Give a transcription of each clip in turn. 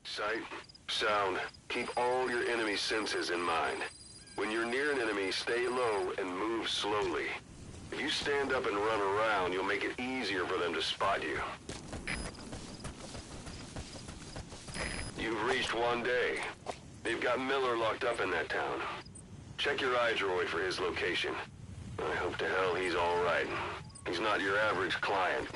Sight, sound. Keep all your enemy senses in mind. When you're near an enemy, stay low and move slowly. If you stand up and run around, you'll make it easier for them to spot you. You've reached 1 day. They've got Miller locked up in that town. Check your iDroid for his location. I hope to hell he's all right. He's not your average client.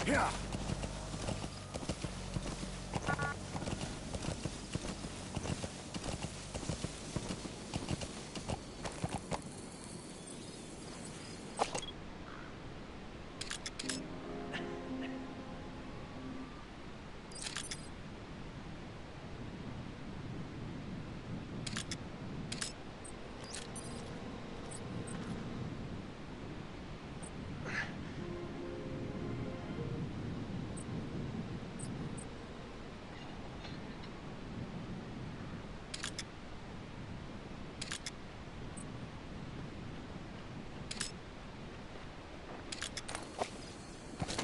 Yeah.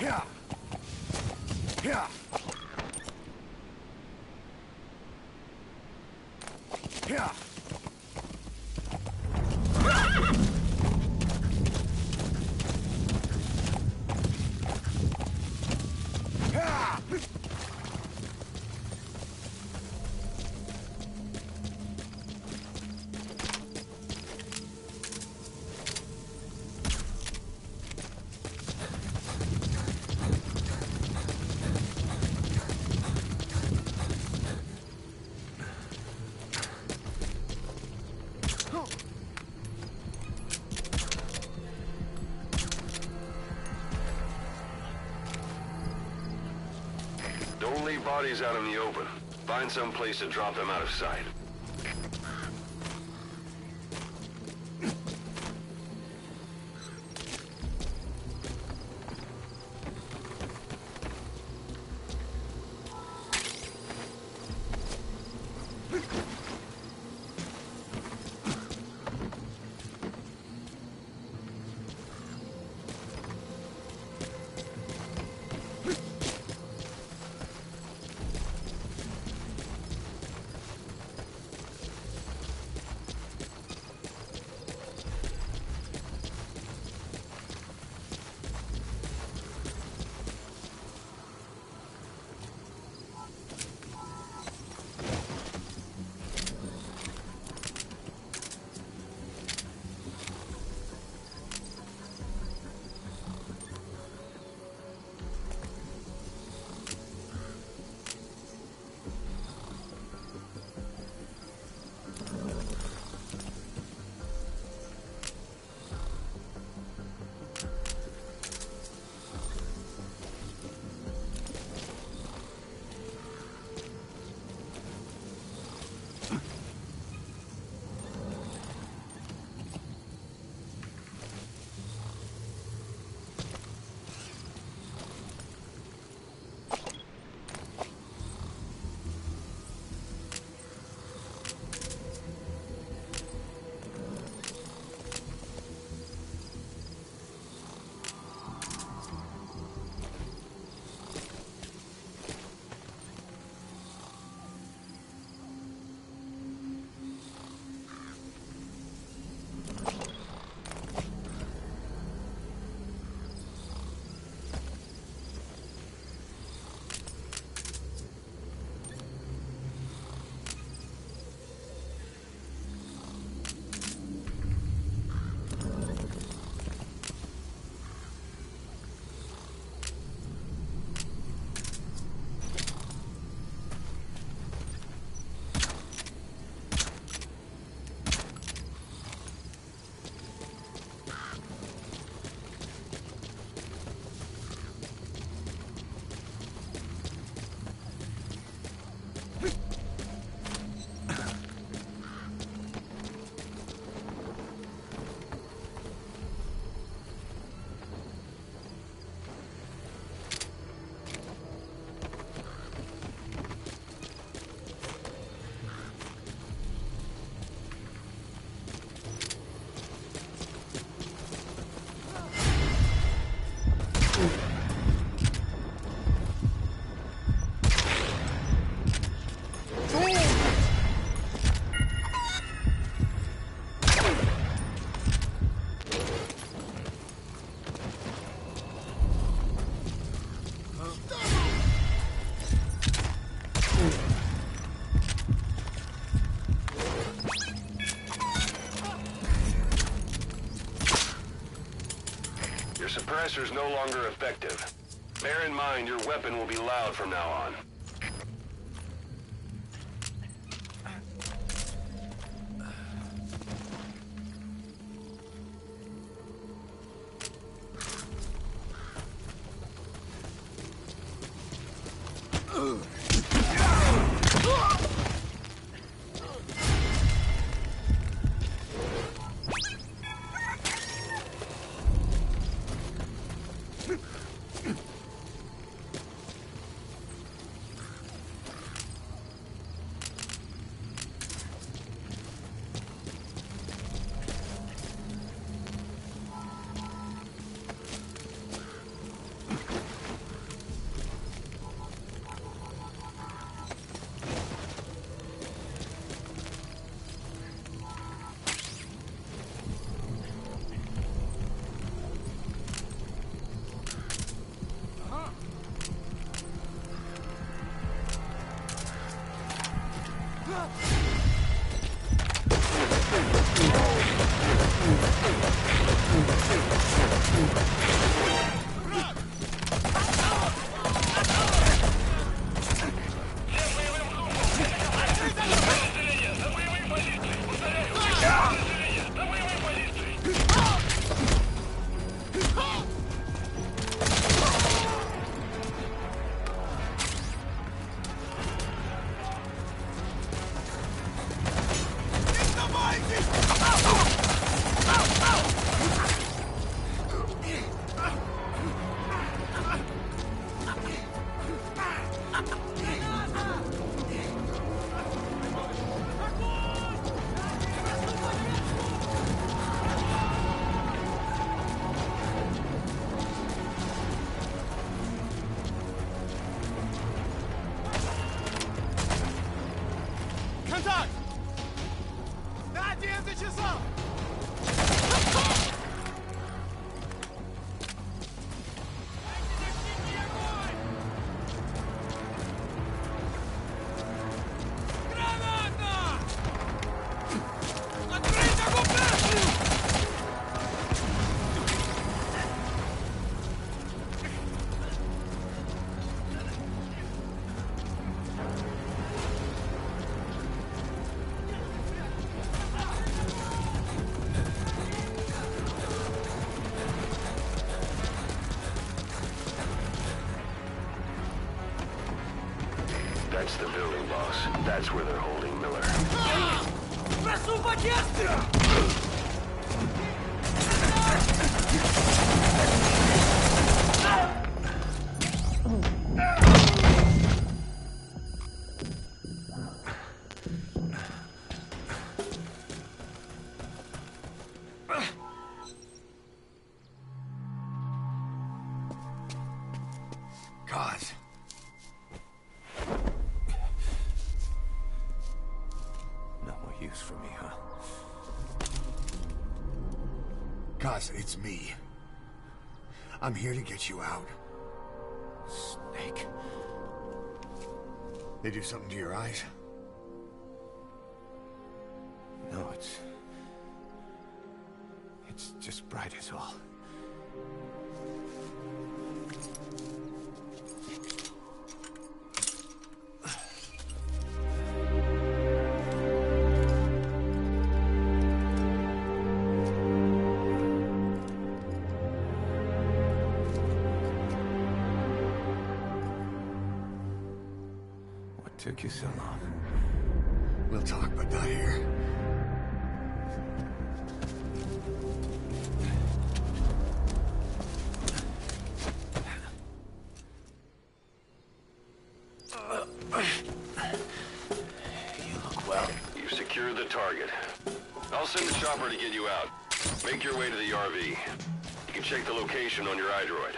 Yeah. Yeah. Yeah. Don't leave bodies out in the open. Find some place to drop them out of sight. suppressor's no longer effective. Bear in mind your weapon will be loud from now on. That's the building, boss. That's where they're holding Miller. God. No more use for me, huh? Cause it's me. I'm here to get you out. Snake. They do something to your eyes? No, it's just bright as all. What took you so long? We'll talk, but not here. You look well. You've secured the target. I'll send the chopper to get you out. Make your way to the RV. You can check the location on your iDroid.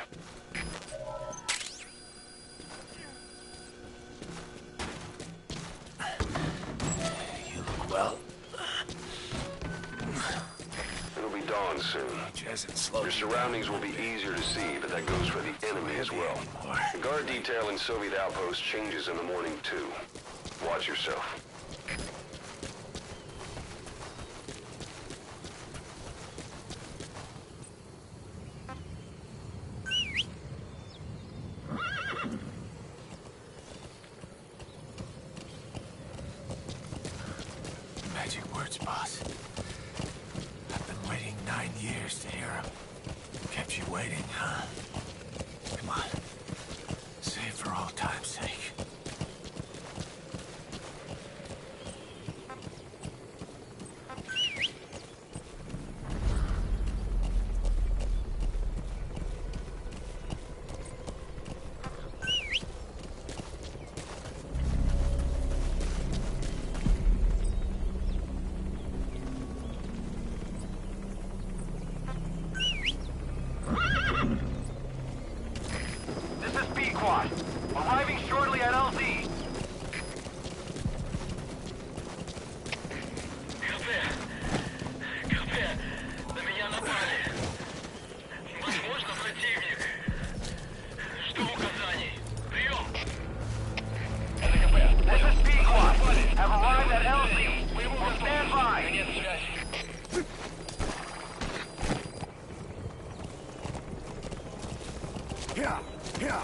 You look well. It'll be dawn soon. Age hasn't slowed Your you down. surroundings will be easier to see, but that goes for the enemy as well. The guard detail in Soviet outposts changes in the morning, too. Watch yourself. Magic words, boss. I've been waiting 9 years to hear them. Kept you waiting, huh? Come on. Say it for all time's sake. Arriving shortly at LZ. На меня напали. Возможно, противник. Жду указаний. Прием. This is P-Quad. Have arrived at LZ. Will stand by. Нет связи. Yeah, yeah.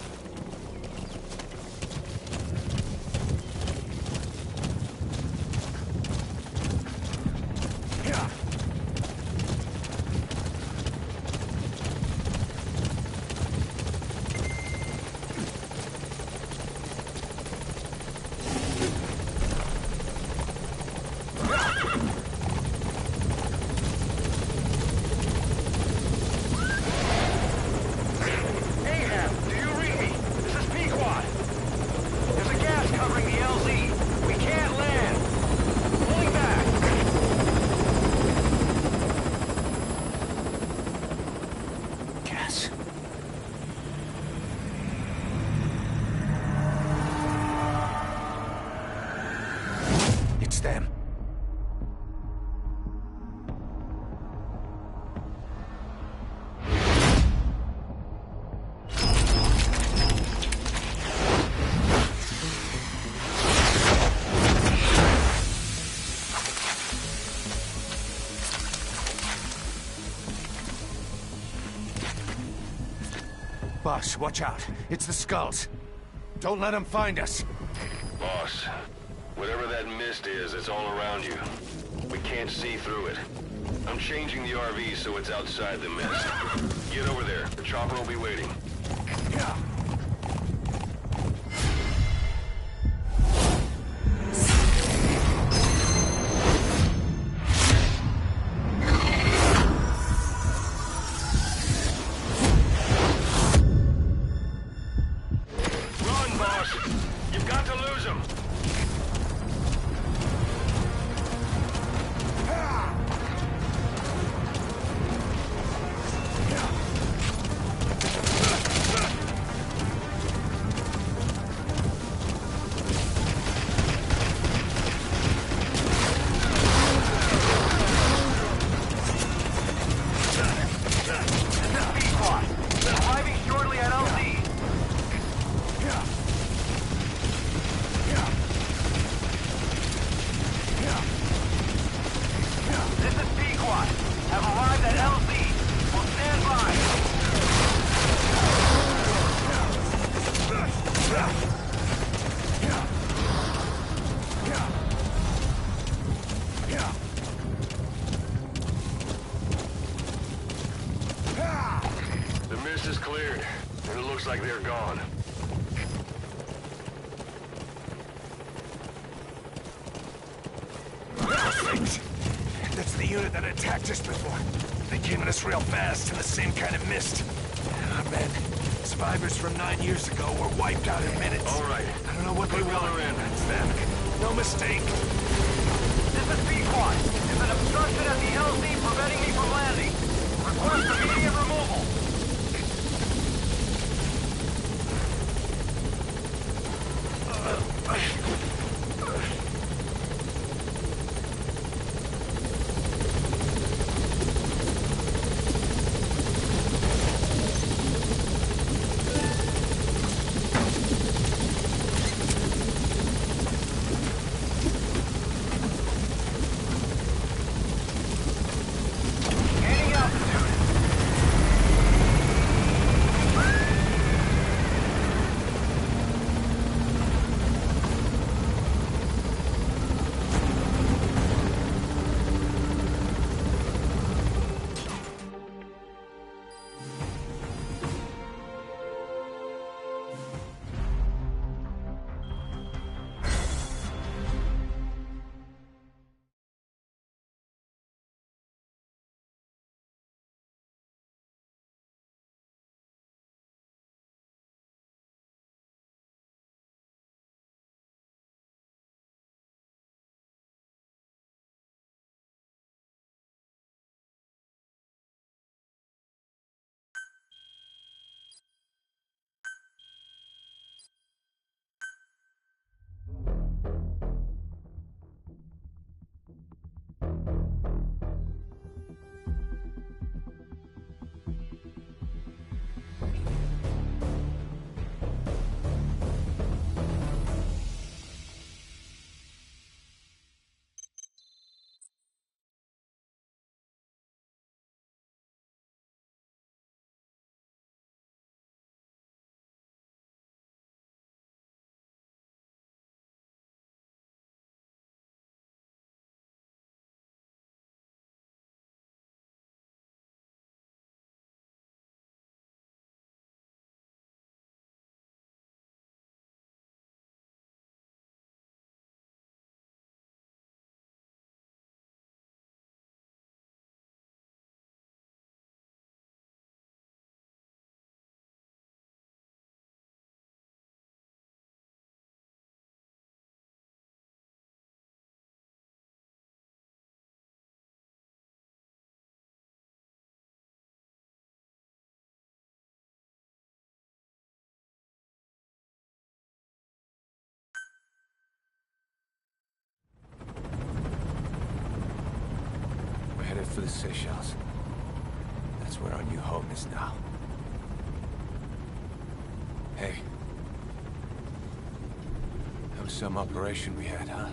It's them. Boss, watch out. It's the skulls. Don't let them find us. Boss, whatever that mist is, it's all around you. We can't see through it. I'm changing the RV so it's outside the mist. Get over there. The chopper will be waiting. Yeah. Run, boss! You've got to lose him! Arriving shortly at LZ. This is P-Quad. Have arrived at LZ. Will stand by. The mist is cleared, and it looks like they're gone. Things. That's the unit that attacked us before. They came at us real fast in the same kind of mist. Ah, man. Survivors from 9 years ago were wiped out in minutes. All right. I don't know what they Put want. Miller in. It's them. No mistake. This is P-Quad. There's an obstruction at the LZ preventing me from landing. Request immediate removal. Gaining altitude. headed for the Seychelles. That's where our new home is now. Hey. That was some operation we had, huh?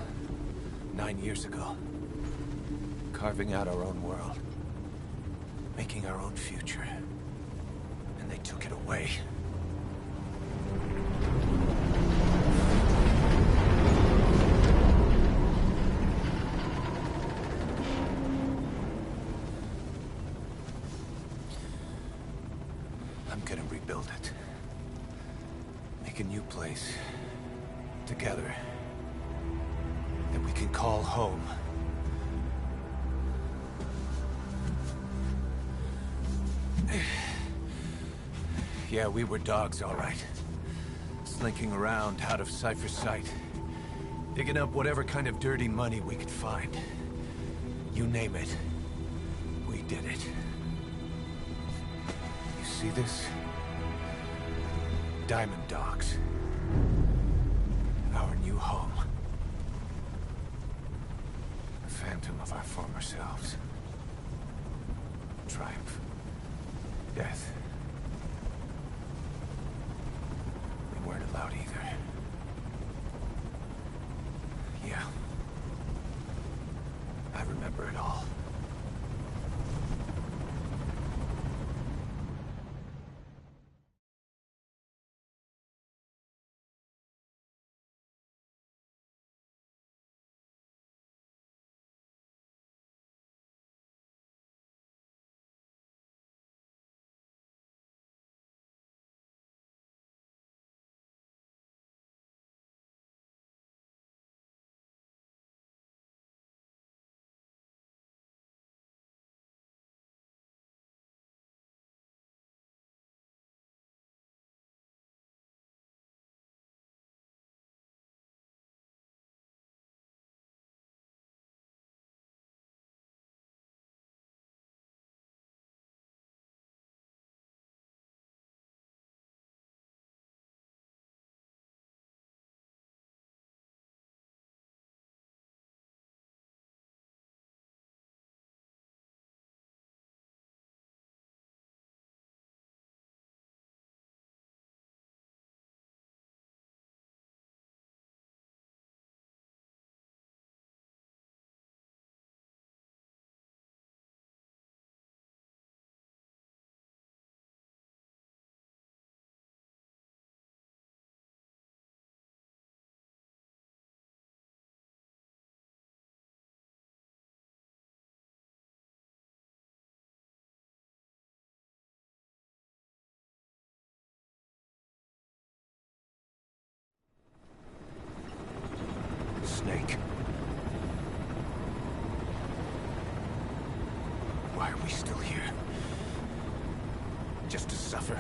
9 years ago. Carving out our own world. Making our own future. And they took it away. I'm gonna rebuild it. Make a new place. Together. That we can call home. Yeah, we were dogs, all right. Slinking around out of Cypher's sight. Digging up whatever kind of dirty money we could find. You name it. We did it. You see this? Diamond Dogs. Our new home. A phantom of our former selves. Triumph. Death. We weren't allowed either. Yeah. I remember it all. Snake. Why are we still here? Just to suffer?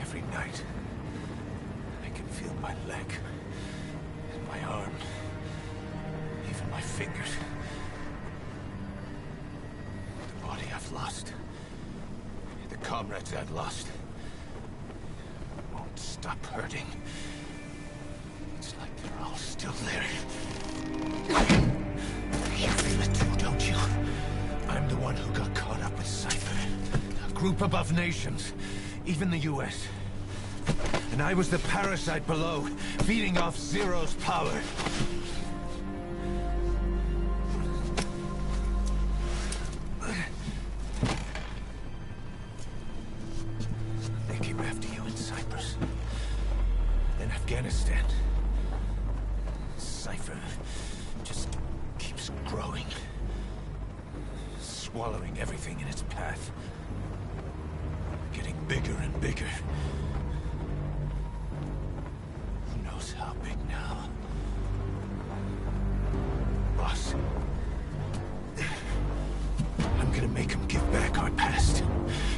Every night, I can feel my leg, and my arm, even my fingers. The body I've lost, the comrades I've lost, won't stop hurting. It's like they're all still there. You feel it too, don't you? I'm the one who got caught up with Cypher. A group above nations, even the US. And I was the parasite below, feeding off Zero's power. They came after you in Cyprus. Then Afghanistan. Cypher just keeps growing. Swallowing everything in its path. Getting bigger and bigger. Who knows how big now? Boss. I'm gonna make him give back our past.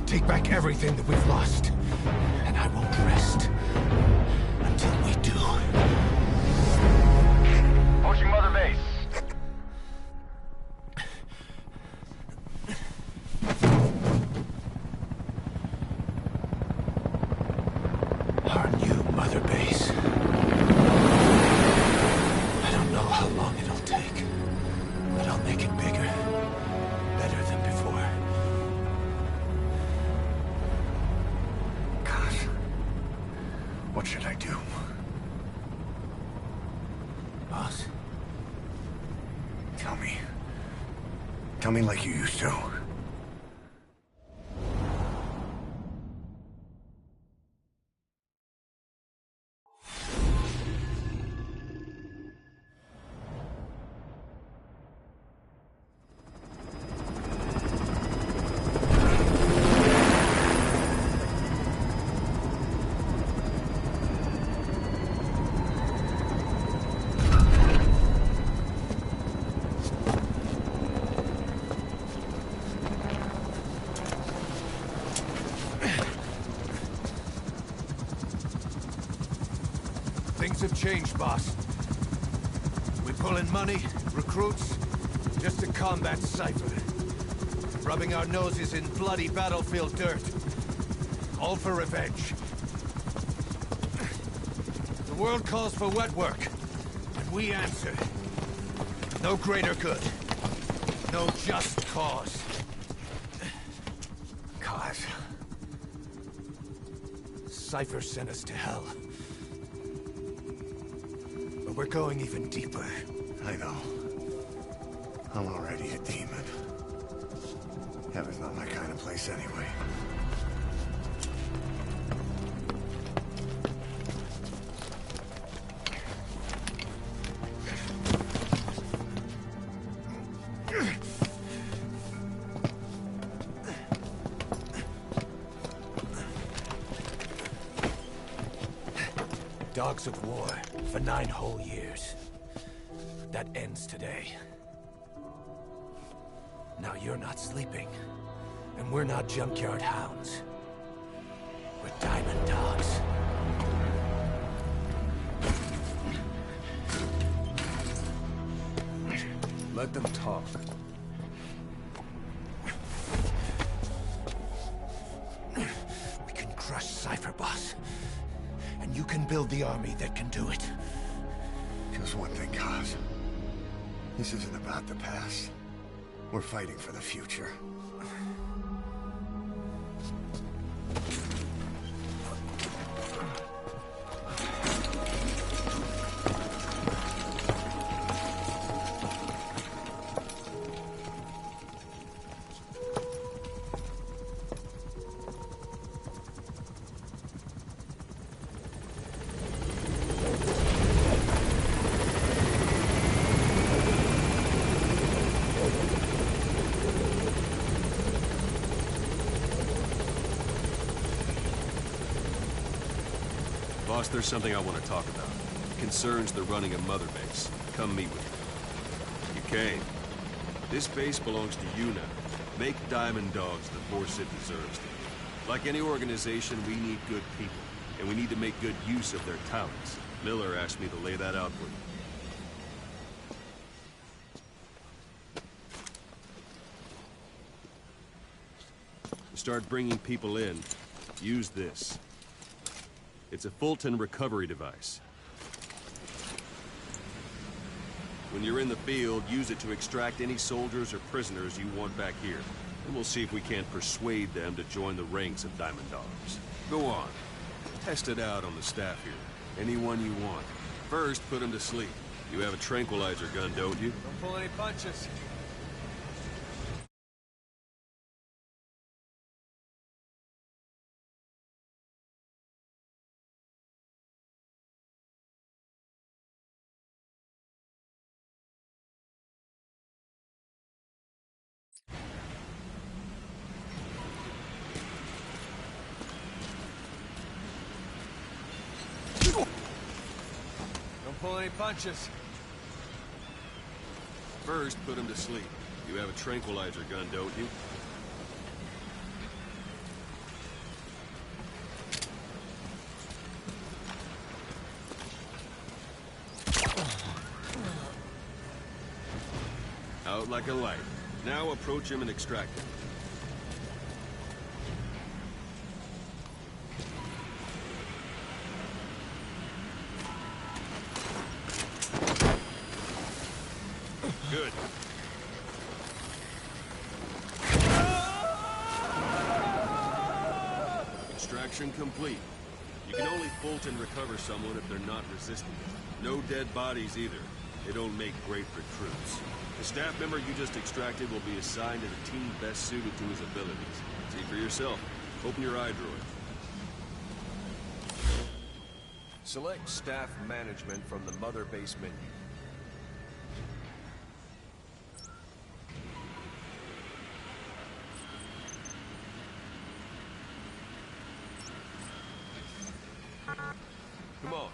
Take back everything that we've lost. And I won't rest until we do. Approaching Mother Base. Our new Mother Base. I don't know how long it'll take. But I'll make it bigger. Better than before. Gosh. What should I do? Boss? Tell me. Tell me like you used to. Things have changed, boss. We pull in money, recruits, just to combat Cypher. Rubbing our noses in bloody battlefield dirt. All for revenge. The world calls for wet work, and we answer. No greater good. No just cause. Cause. Cypher sent us to hell. But we're going even deeper. I know. I'm already a demon. Heaven's not my kind of place anyway. Dogs of war for 9 whole years. That ends today. Now you're not sleeping, and we're not junkyard hounds. We're diamond dogs. Let them talk. We can crush Cypher, boss. And you can build the army that can do it. Just one thing, Kaz. This isn't about the past. We're fighting for the future. Boss, there's something I want to talk about. It concerns the running of Mother Base. Come meet with me. You came. This base belongs to you now. Make Diamond Dogs the force it deserves to be. Like any organization, we need good people, and we need to make good use of their talents. Miller asked me to lay that out for you. To start bringing people in, use this. It's a Fulton recovery device. When you're in the field, use it to extract any soldiers or prisoners you want back here. And we'll see if we can't persuade them to join the ranks of Diamond Dogs. Go on. Test it out on the staff here. Anyone you want. First, put them to sleep. You have a tranquilizer gun, don't you? Don't pull any punches. Don't pull any punches. First, put them to sleep. You have a tranquilizer gun, don't you? Out like a light. Now approach him and extract him. Good. Extraction complete. You can only Fulton recover someone if they're not resisting it. No dead bodies either. They don't make great recruits. The staff member you just extracted will be assigned to the team best suited to his abilities. See for yourself. Open your eye droid. Select staff management from the mother base menu. Come on,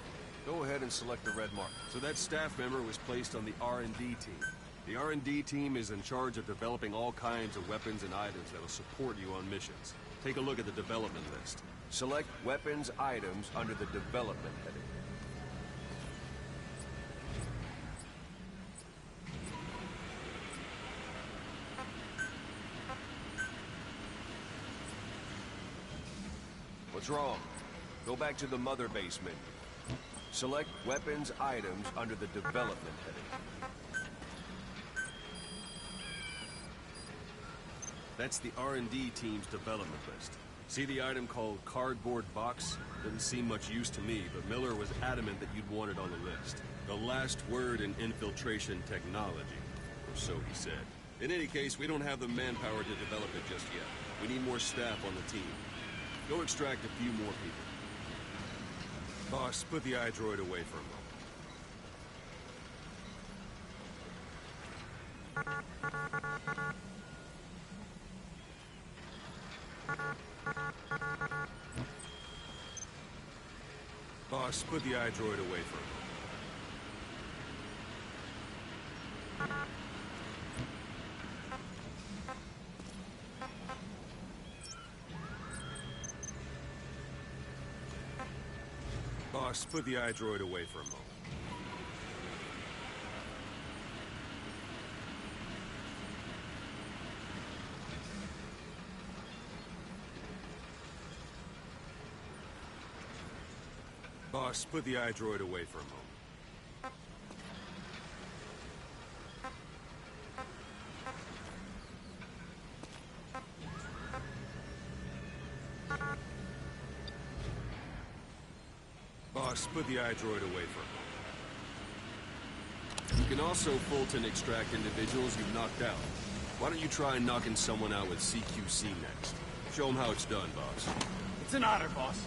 go ahead and select the red mark. So that staff member was placed on the R&D team. The R&D team is in charge of developing all kinds of weapons and items that'll support you on missions. Take a look at the development list. Select weapons items under the development heading. What's wrong? Go back to the mother base menu. Select weapons items under the development heading. That's the R&D team's development list. See the item called cardboard box? Didn't seem much use to me, but Miller was adamant that you'd want it on the list. The last word in infiltration technology, or so he said. In any case, we don't have the manpower to develop it just yet. We need more staff on the team. Go extract a few more people. Boss, put the iDroid away for a moment. Boss, put the iDroid away for a moment. Boss, put the iDroid away for a moment. Boss, put the iDroid away for a moment. Boss, put the iDroid away for a moment. You can also Fulton extract individuals you've knocked out. Why don't you try knocking someone out with CQC next? Show them how it's done, boss. It's an honor, boss.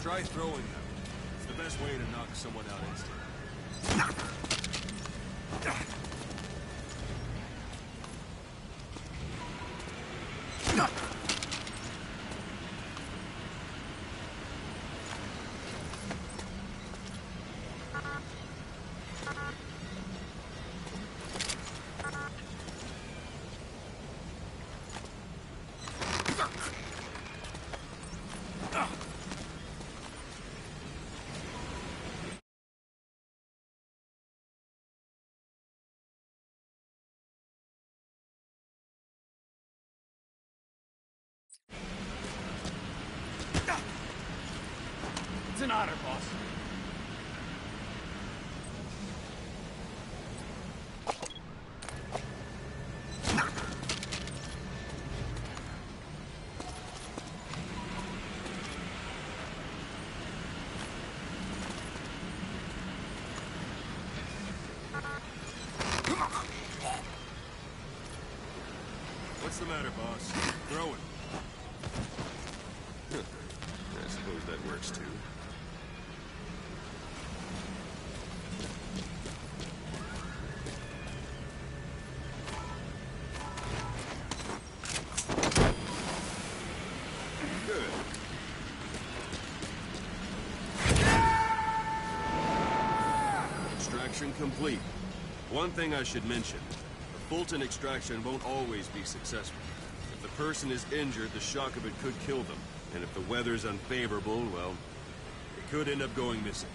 Try throwing them. It's the best way to knock someone out instantly. It's an honor, boss. What's the matter, boss? Throw it. I suppose that works too. Good. Extraction complete. One thing I should mention. The Fulton extraction won't always be successful. If the person is injured, the shock of it could kill them. And if the weather's unfavorable, well, it could end up going missing.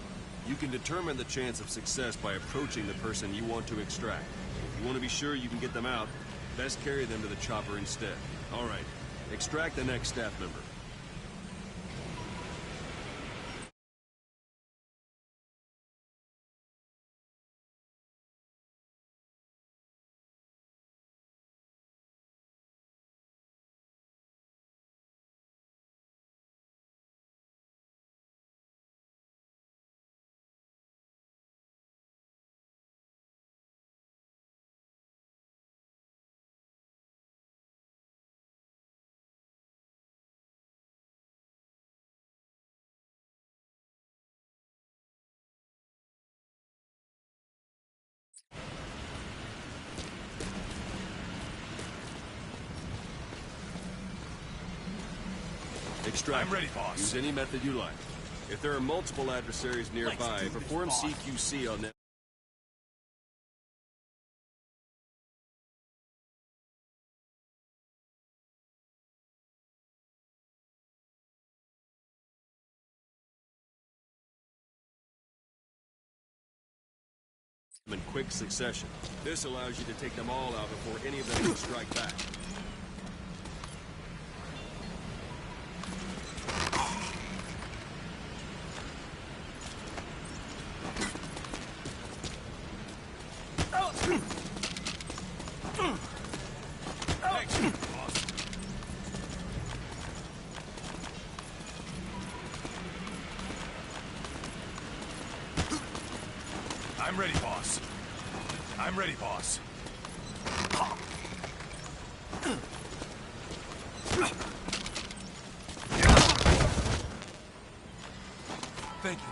You can determine the chance of success by approaching the person you want to extract. If you want to be sure you can get them out, best carry them to the chopper instead. All right, extract the next staff member. Extract. I'm ready, boss. Use any method you like. If there are multiple adversaries nearby, perform CQC on them. In quick succession. This allows you to take them all out before any of them can strike back. I'm ready, boss. I'm ready, boss. Thank you.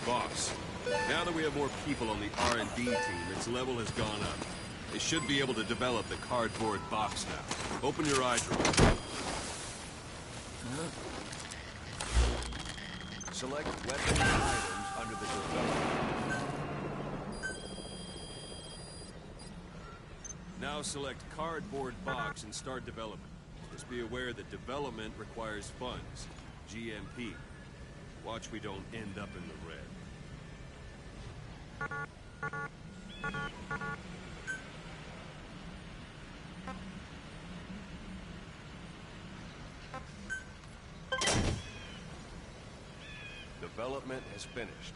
Boss, now that we have more people on the R&D team, its level has gone up. They should be able to develop the cardboard box now. Open your eyes, Roy. Select weapons and items under the development. Now select cardboard box and start development. Just be aware that development requires funds. GMP. Watch we don't end up in the red. Development is finished.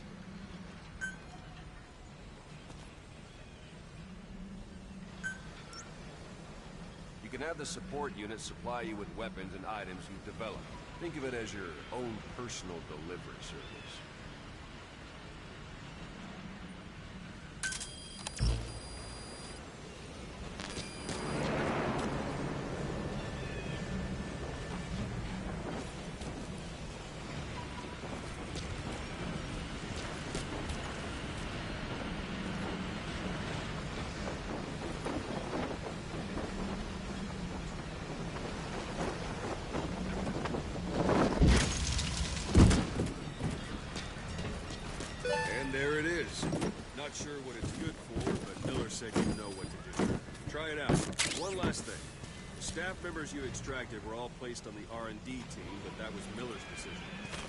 You can have the support unit supply you with weapons and items you've developed. Think of it as your own personal delivery service. There it is. Not sure what it's good for, but Miller said you know what to do. Try it out. One last thing. The staff members you extracted were all placed on the R&D team, but that was Miller's decision.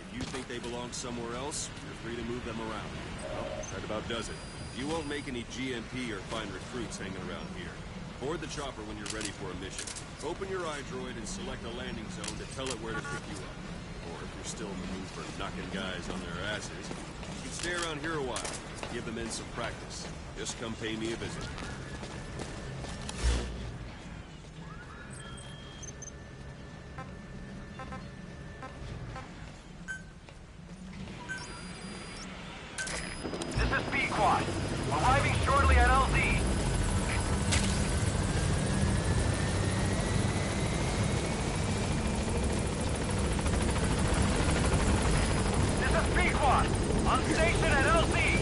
If you think they belong somewhere else, you're free to move them around. Well, that about does it. You won't make any GMP or find recruits hanging around here. Board the chopper when you're ready for a mission. Open your iDroid and select a landing zone to tell it where to pick you up. Or if you're still in the mood for knocking guys on their asses, you can stay around here a while. Give the men some practice. Just come pay me a visit. This is B-Quad. Arriving shortly at LZ. This is B-Quad. On station at LZ.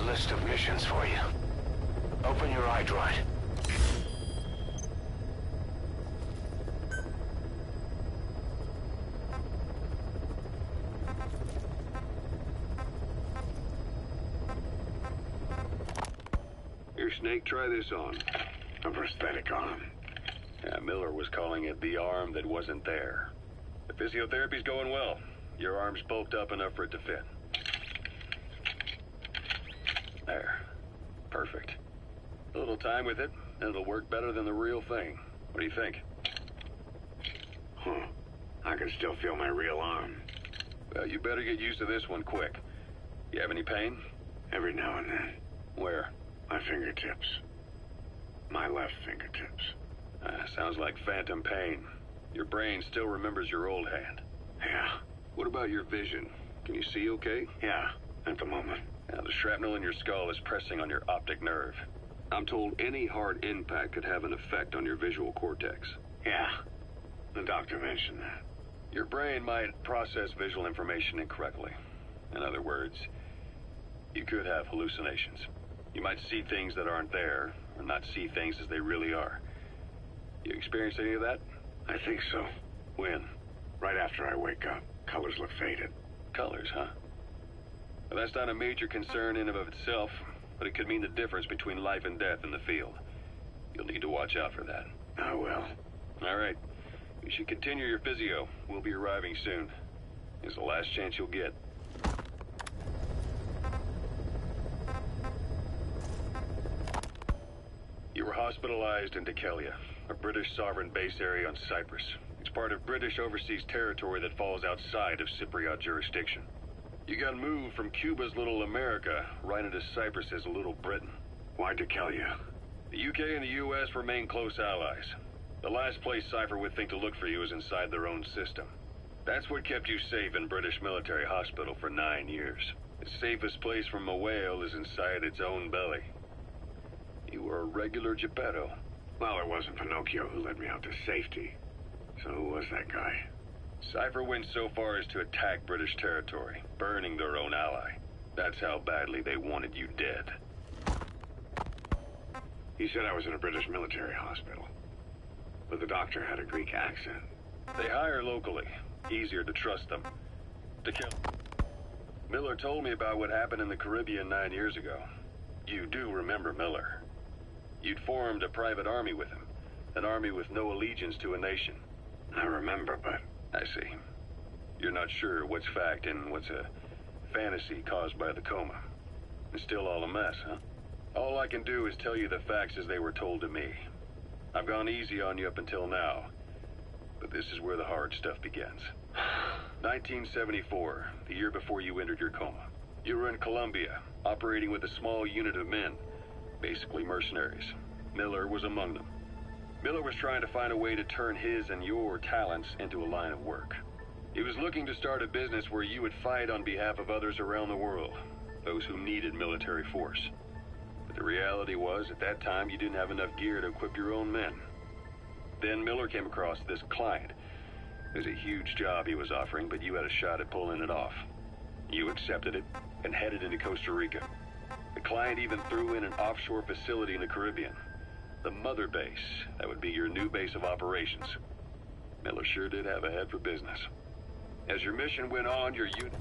list of missions for you. Open your iDroid. Here, Snake, try this on. A prosthetic arm. Yeah, Miller was calling it the arm that wasn't there. The physiotherapy's going well. Your arm's bulked up enough for it to fit. There. Perfect. A little time with it, and it'll work better than the real thing. What do you think? Huh. I can still feel my real arm. Well, you better get used to this one quick. You have any pain? Every now and then. Where? My fingertips. My left fingertips. Sounds like phantom pain. Your brain still remembers your old hand. Yeah. What about your vision? Can you see okay? Yeah, at the moment. Now, the shrapnel in your skull is pressing on your optic nerve. I'm told any hard impact could have an effect on your visual cortex. Yeah. The doctor mentioned that. Your brain might process visual information incorrectly. In other words, you could have hallucinations. You might see things that aren't there, or not see things as they really are. You experience any of that? I think so. When? Right after I wake up. Colors look faded. Colors, huh? Well, that's not a major concern in and of itself, but it could mean the difference between life and death in the field. You'll need to watch out for that. I will. All right. You should continue your physio. We'll be arriving soon. It's the last chance you'll get. You were hospitalized in Dekelia, a British sovereign base area on Cyprus. It's part of British overseas territory that falls outside of Cypriot jurisdiction. You got moved from Cuba's Little America right into Cyprus's Little Britain. Why Dekelia? The UK and the US remain close allies. The last place Cypher would think to look for you is inside their own system. That's what kept you safe in British military hospital for 9 years. The safest place from a whale is inside its own belly. You were a regular Geppetto. Well, it wasn't Pinocchio who led me out to safety. So who was that guy? Cypher went so far as to attack British territory, burning their own ally. That's how badly they wanted you dead. He said I was in a British military hospital. But the doctor had a Greek accent. They hire locally. Easier to trust them. To kill. Miller told me about what happened in the Caribbean 9 years ago. You do remember Miller. You'd formed a private army with him. An army with no allegiance to a nation. I remember, but... I see. You're not sure what's fact and what's a fantasy caused by the coma. It's still all a mess, huh? All I can do is tell you the facts as they were told to me. I've gone easy on you up until now, but this is where the hard stuff begins. 1974, the year before you entered your coma. You were in Colombia, operating with a small unit of men, basically mercenaries. Miller was among them. Miller was trying to find a way to turn his and your talents into a line of work. He was looking to start a business where you would fight on behalf of others around the world, those who needed military force. But the reality was, at that time, you didn't have enough gear to equip your own men. Then Miller came across this client. It was a huge job he was offering, but you had a shot at pulling it off. You accepted it and headed into Costa Rica. The client even threw in an offshore facility in the Caribbean. The mother base, that would be your new base of operations. Miller sure did have a head for business. As your mission went on, your unit...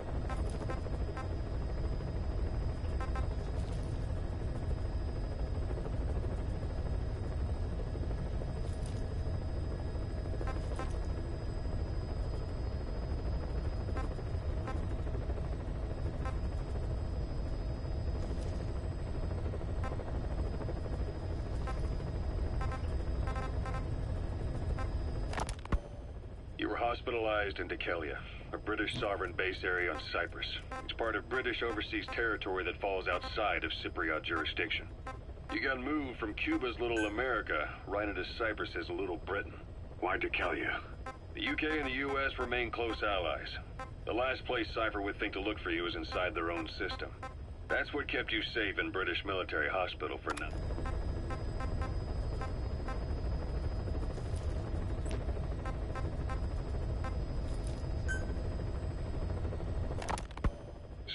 You were hospitalized in Dekelia, a British sovereign base area on Cyprus. It's part of British overseas territory that falls outside of Cypriot jurisdiction. You got moved from Cuba's Little America right into Cyprus's Little Britain. Why Dekelia? The UK and the US remain close allies. The last place Cypher would think to look for you is inside their own system. That's what kept you safe in British military hospital for now.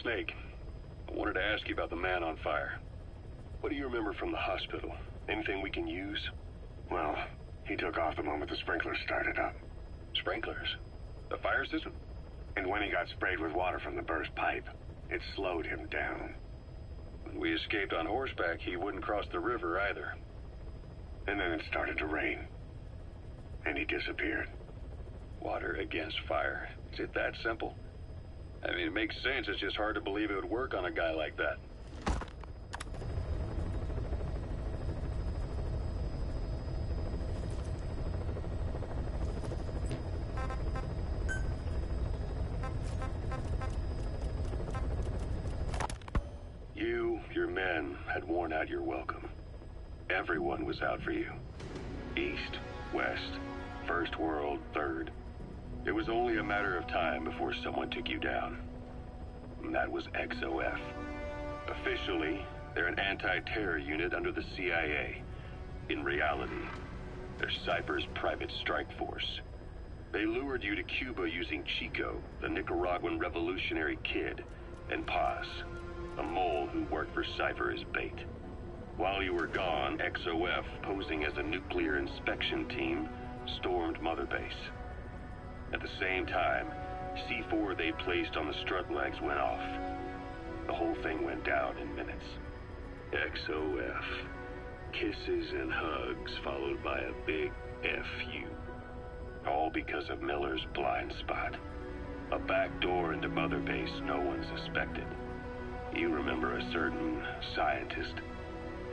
Snake, I wanted to to ask you about the man on fire. What do you remember from the hospital? Anything we can use? Well, he took off the moment the sprinklers started up. Sprinklers? The fire system? And when he got sprayed with water from the burst pipe, it slowed him down. When we escaped on horseback, he wouldn't cross the river either. And then it started to rain. And he disappeared. Water against fire. Is it that simple? I mean, it makes sense. It's just hard to believe it would work on a guy like that. You, your men, had worn out your welcome. Everyone was out for you. East, West, First World, Third. It was only a matter of time before someone took you down. And that was XOF. Officially, they're an anti-terror unit under the CIA. In reality, they're Cypher's private strike force. They lured you to Cuba using Chico, the Nicaraguan revolutionary kid, and Paz, a mole who worked for Cypher as bait. While you were gone, XOF, posing as a nuclear inspection team, stormed Mother Base. At the same time, C4 they placed on the strut legs went off. The whole thing went down in minutes. XOF. Kisses and hugs followed by a big FU. All because of Miller's blind spot. A back door into Mother Base no one suspected. You remember a certain scientist?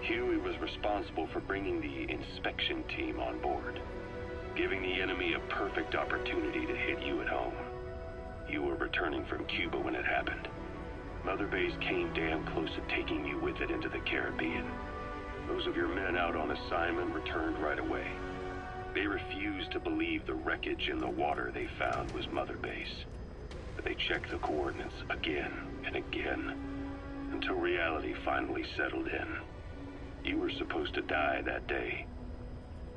Huey was responsible for bringing the inspection team on board, giving the enemy a perfect opportunity to hit you at home. You were returning from Cuba when it happened. Mother Base came damn close to taking you with it into the Caribbean. Those of your men out on assignment returned right away. They refused to believe the wreckage in the water they found was Mother Base. But they checked the coordinates again and again, until reality finally settled in. You were supposed to die that day.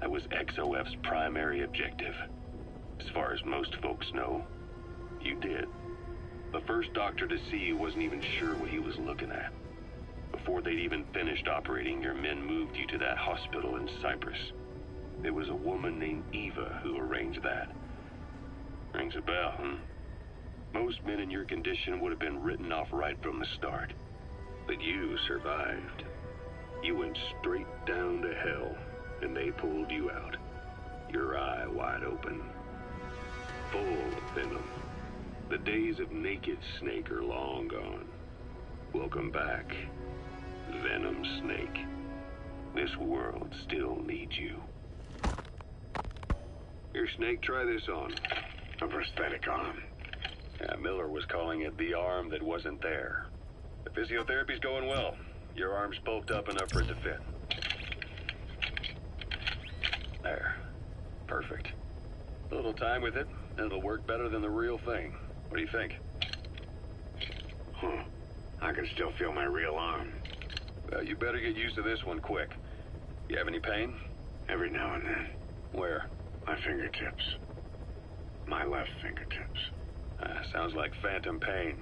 That was XOF's primary objective. As far as most folks know, you did. The first doctor to see you wasn't even sure what he was looking at. Before they'd even finished operating, your men moved you to that hospital in Cyprus. It was a woman named Eva who arranged that. Rings a bell, huh? Most men in your condition would have been written off right from the start. But you survived. You went straight down to hell, and they pulled you out. Your eye wide open. Full of venom. The days of Naked Snake are long gone. Welcome back, Venom Snake. This world still needs you. Here, Snake, try this on. A prosthetic arm. Yeah, Miller was calling it the arm that wasn't there. The physiotherapy's going well. Your arm's bulked up enough for it to fit. There. Perfect. A little time with it, and it'll work better than the real thing. What do you think? Huh. I can still feel my real arm. Well, you better get used to this one quick. You have any pain? Every now and then. Where? My fingertips. My left fingertips. Sounds like phantom pain.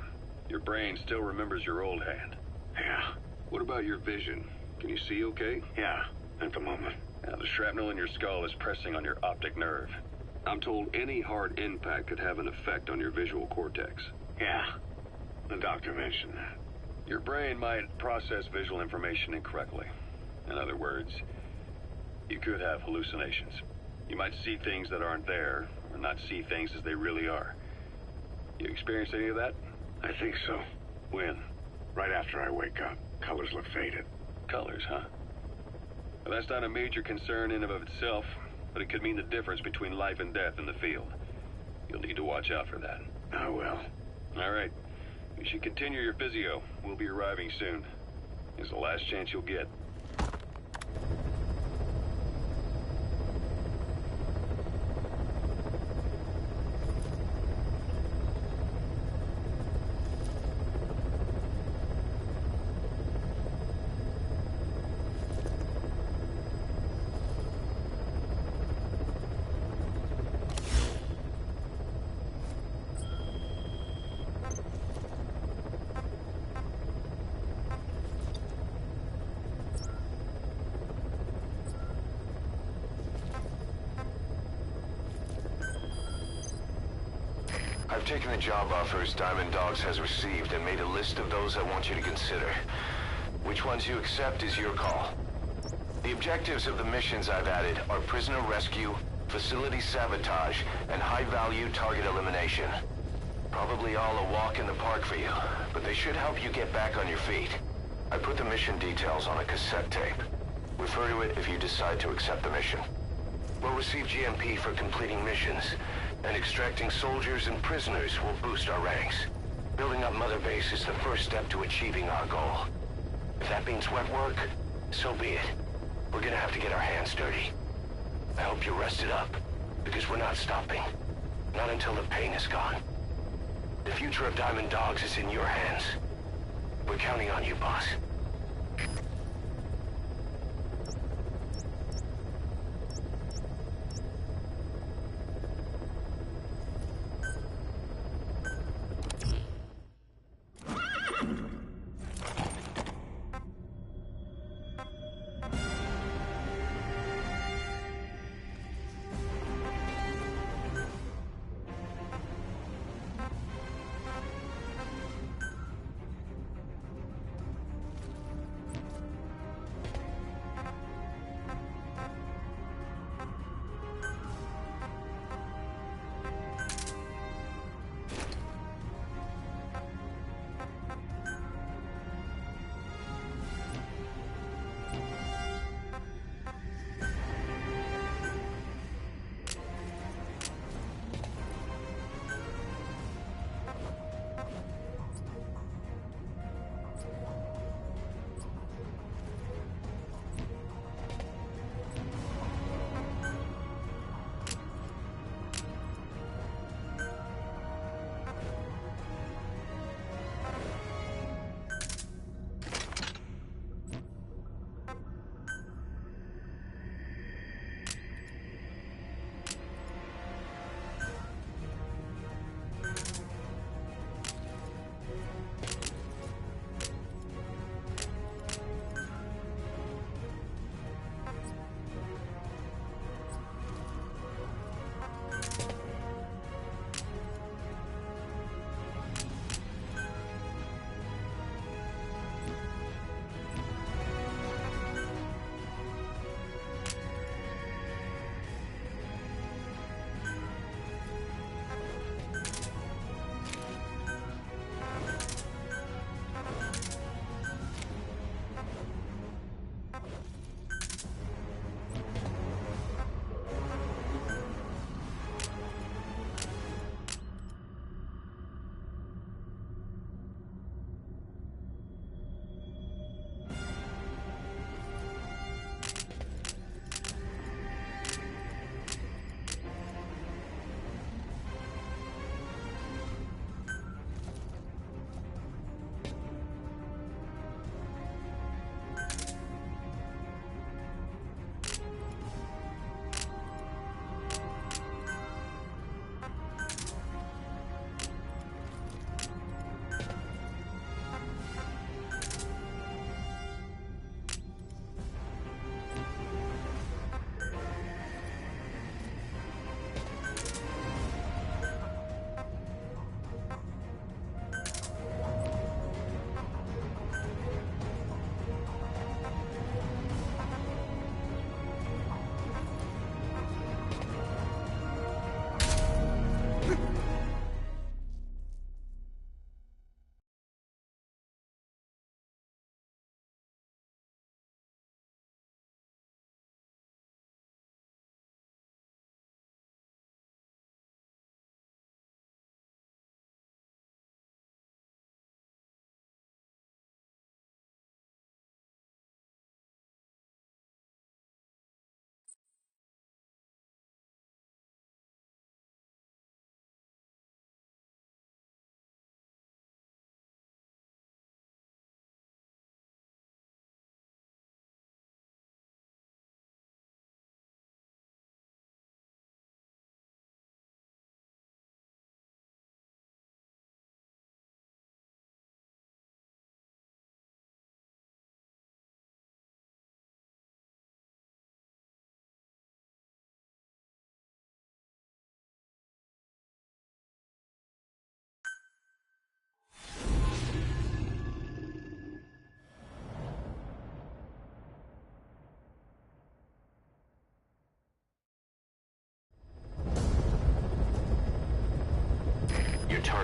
Your brain still remembers your old hand. Yeah. What about your vision? Can you see okay? Yeah, at the moment. Now, the shrapnel in your skull is pressing on your optic nerve. I'm told any hard impact could have an effect on your visual cortex. Yeah. The doctor mentioned that. Your brain might process visual information incorrectly. In other words, you could have hallucinations. You might see things that aren't there, or not see things as they really are. You experienced any of that? I think so. When? Right after I wake up. Colors look faded. Colors, huh? Well, that's not a major concern in and of itself, but it could mean the difference between life and death in the field. You'll need to watch out for that. I will. All right. You should continue your physio. We'll be arriving soon. It's the last chance you'll get. taken the job offers Diamond Dogs has received and made a list of those I want you to consider. Which ones you accept is your call. The objectives of the missions I've added are prisoner rescue, facility sabotage, and high-value target elimination. Probably all a walk in the park for you, but they should help you get back on your feet. I put the mission details on a cassette tape. Refer to it if you decide to accept the mission. We'll receive GMP for completing missions, and extracting soldiers and prisoners will boost our ranks. Building up Mother Base is the first step to achieving our goal. If that means wet work, so be it. We're gonna have to get our hands dirty. I hope you're rested up, because we're not stopping. Not until the pain is gone. The future of Diamond Dogs is in your hands. We're counting on you, boss.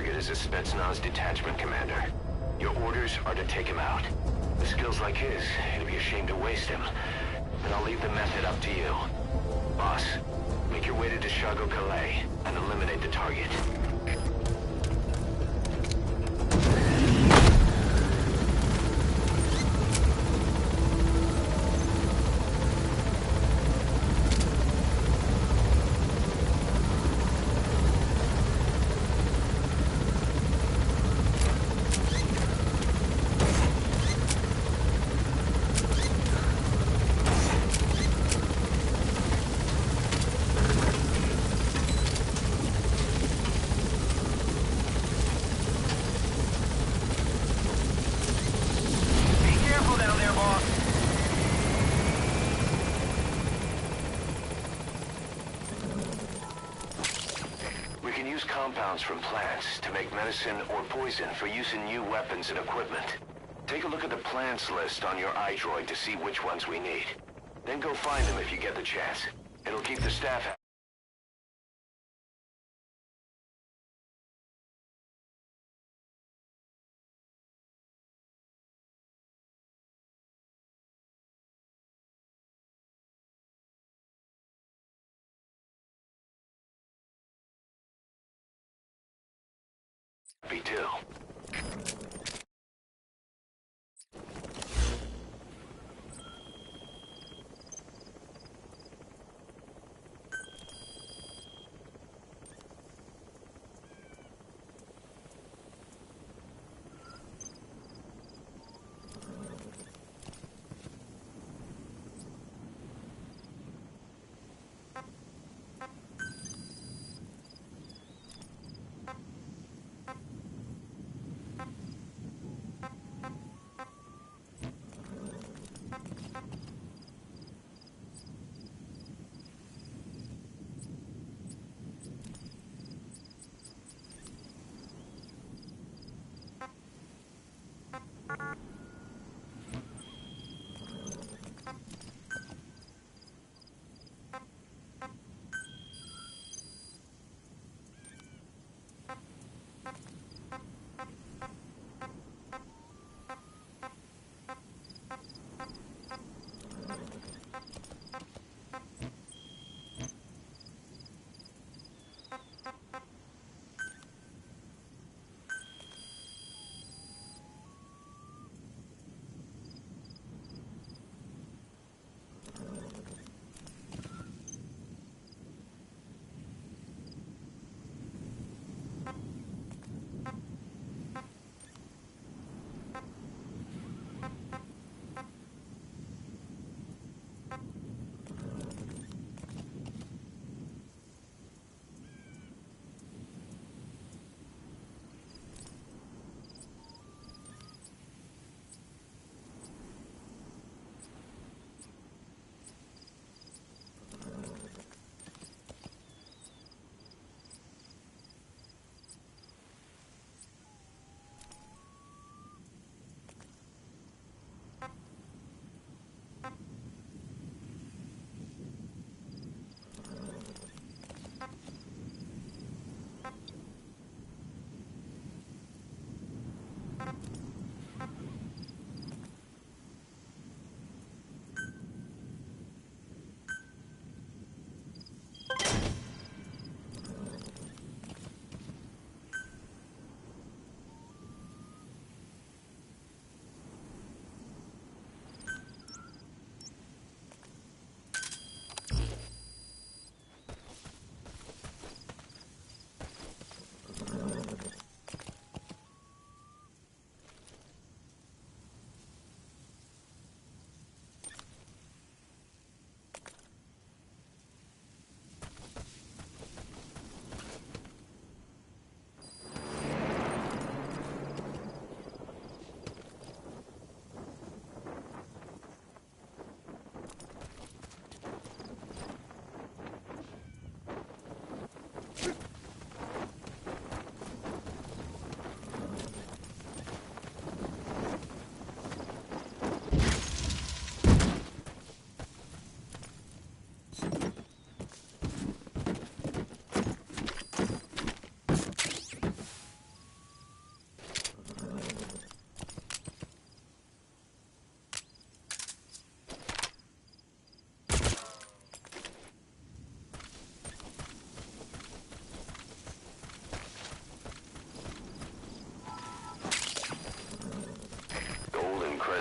target is a Spetsnaz detachment commander. Your orders are to take him out. With skills like his, it'd be a shame to waste him. But I'll leave the method up to you. Boss, make your way to Dishago Calais and eliminate the target. Compounds from plants to make medicine or poison for use in new weapons and equipment. Take a look at the plants list on your iDroid to see which ones we need. Then go find them if you get the chance. It'll keep the staff happy too.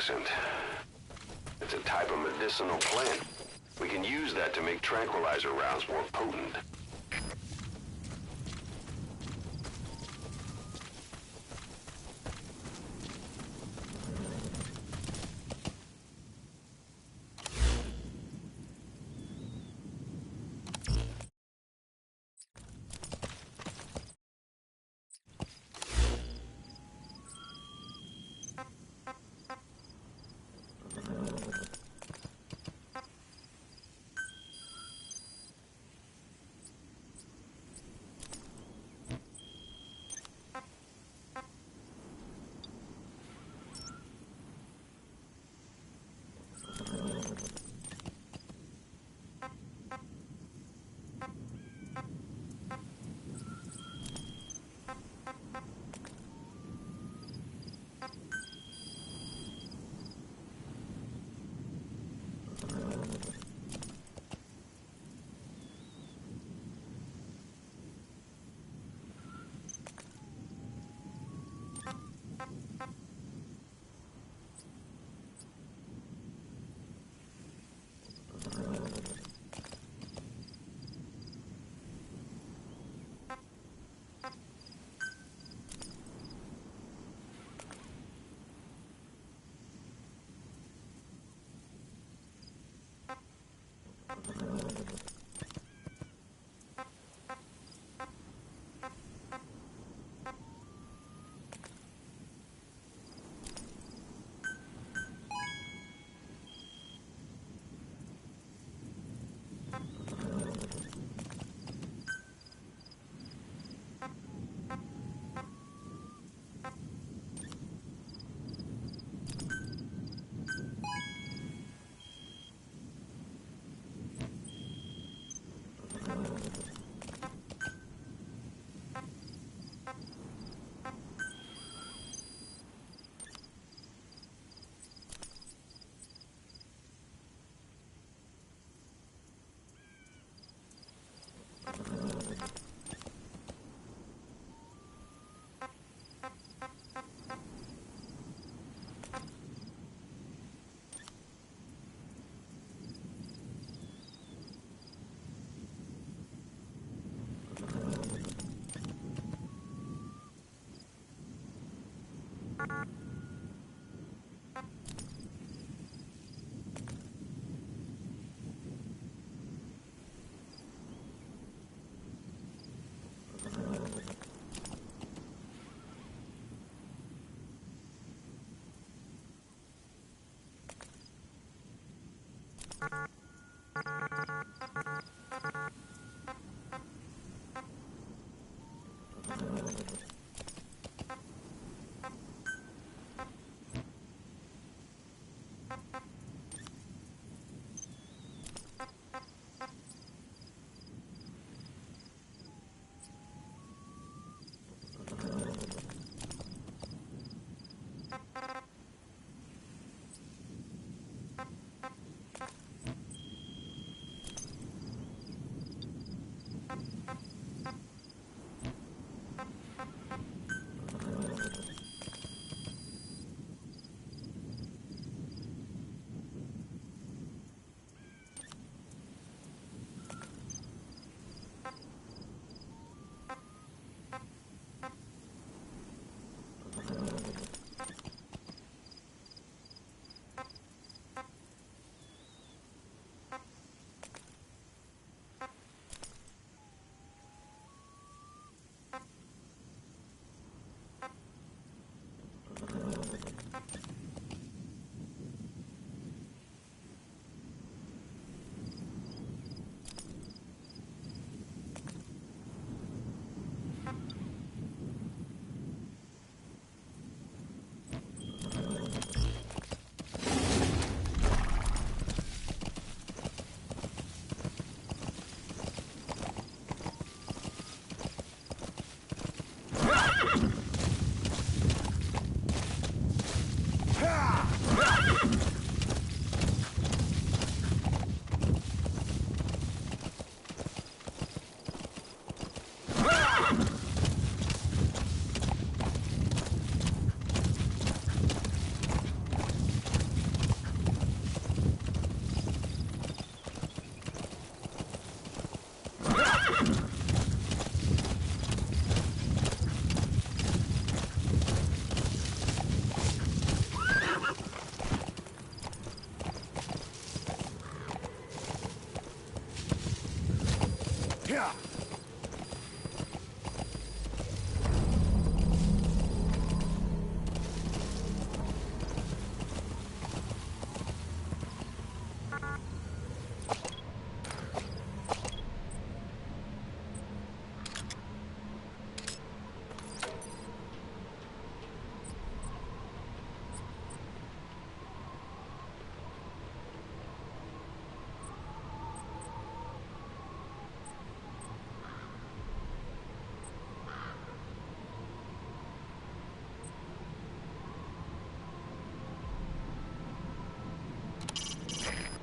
effervescent. It's a type of medicinal plant. We can use that to make tranquilizer rounds more potent.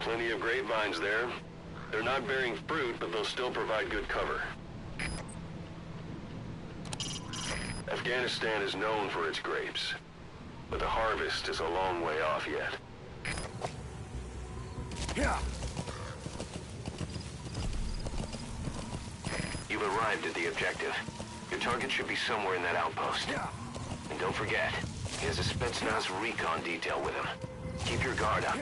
Plenty of grapevines there. They're not bearing fruit, but they'll still provide good cover. Afghanistan is known for its grapes, but the harvest is a long way off yet. You've arrived at the objective. Your target should be somewhere in that outpost. And don't forget, he has a Spetsnaz recon detail with him. Keep your guard up.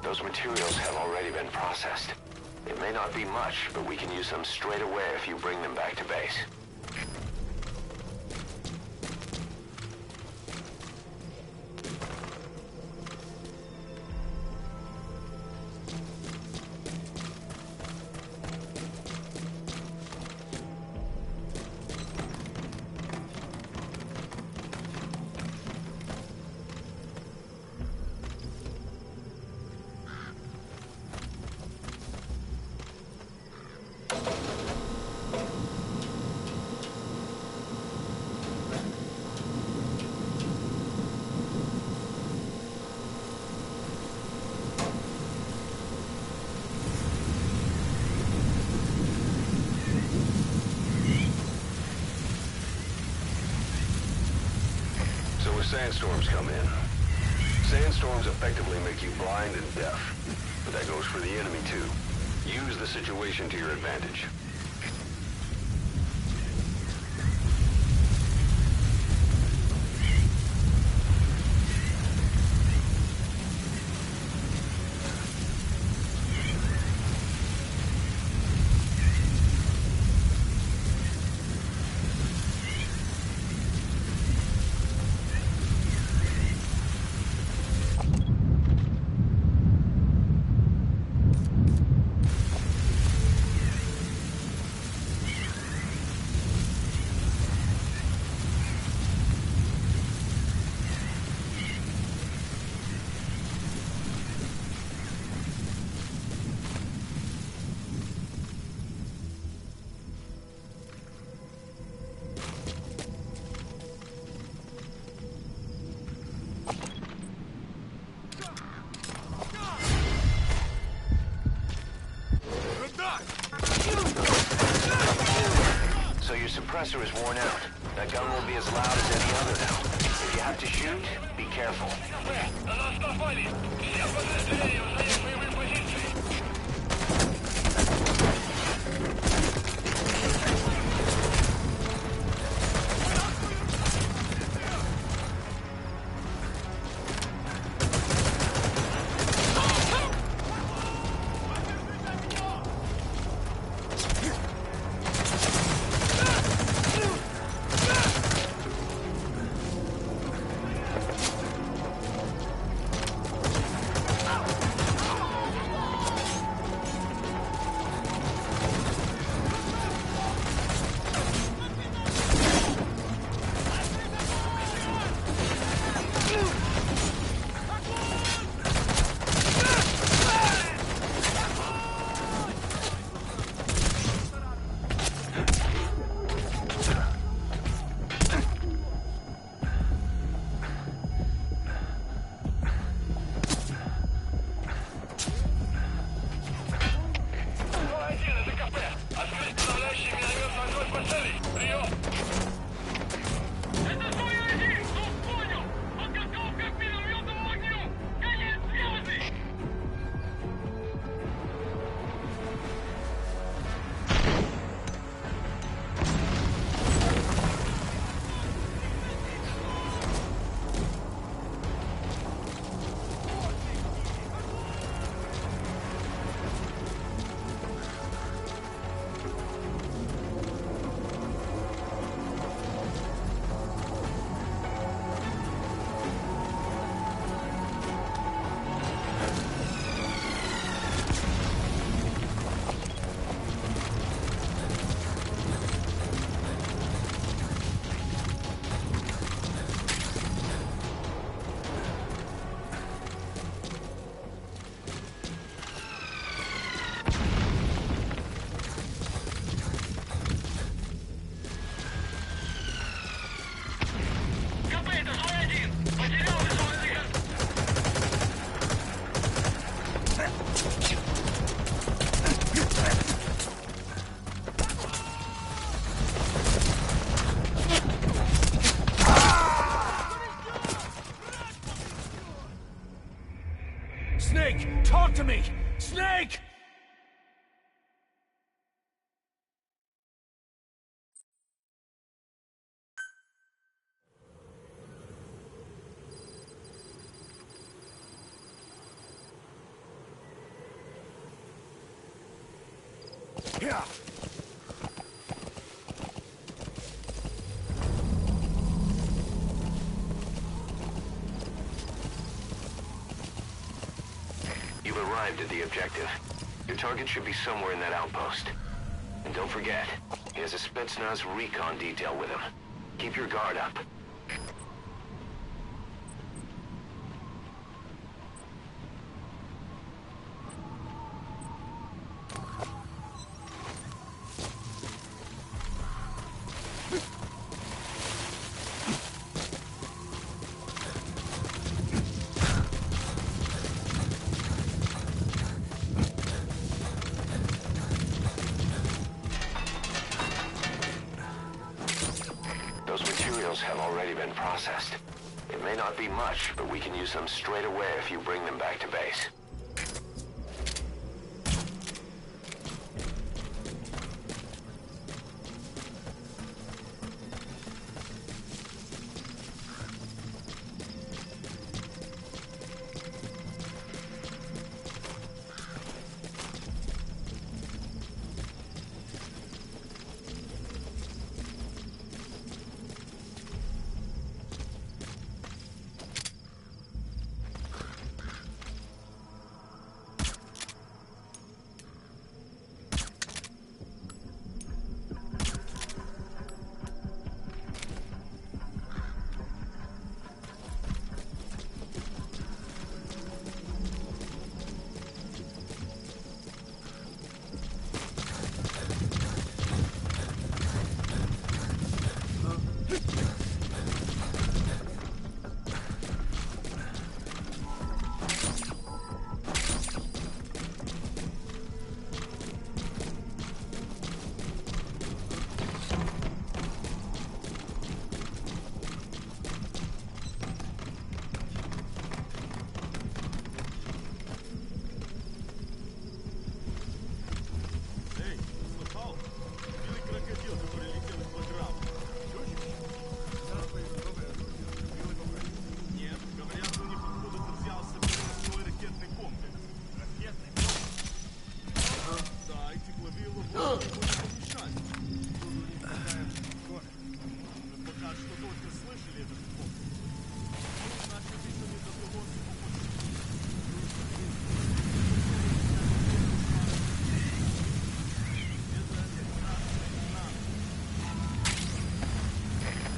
Those materials have already been processed. It may not be much, but we can use them straight away if you bring them back to base. Sandstorms come in. Sandstorms effectively make you blind and deaf, but that goes for the enemy too. Use the situation to your advantage. So your suppressor is worn out. That gun will be as loud as any other now. If you have to shoot, be careful. You've arrived at the objective. Your target should be somewhere in that outpost. And don't forget, he has a Spetsnaz recon detail with him. Keep your guard up. Have already been processed. It may not be much, but we can use them straight away if you bring them back to base.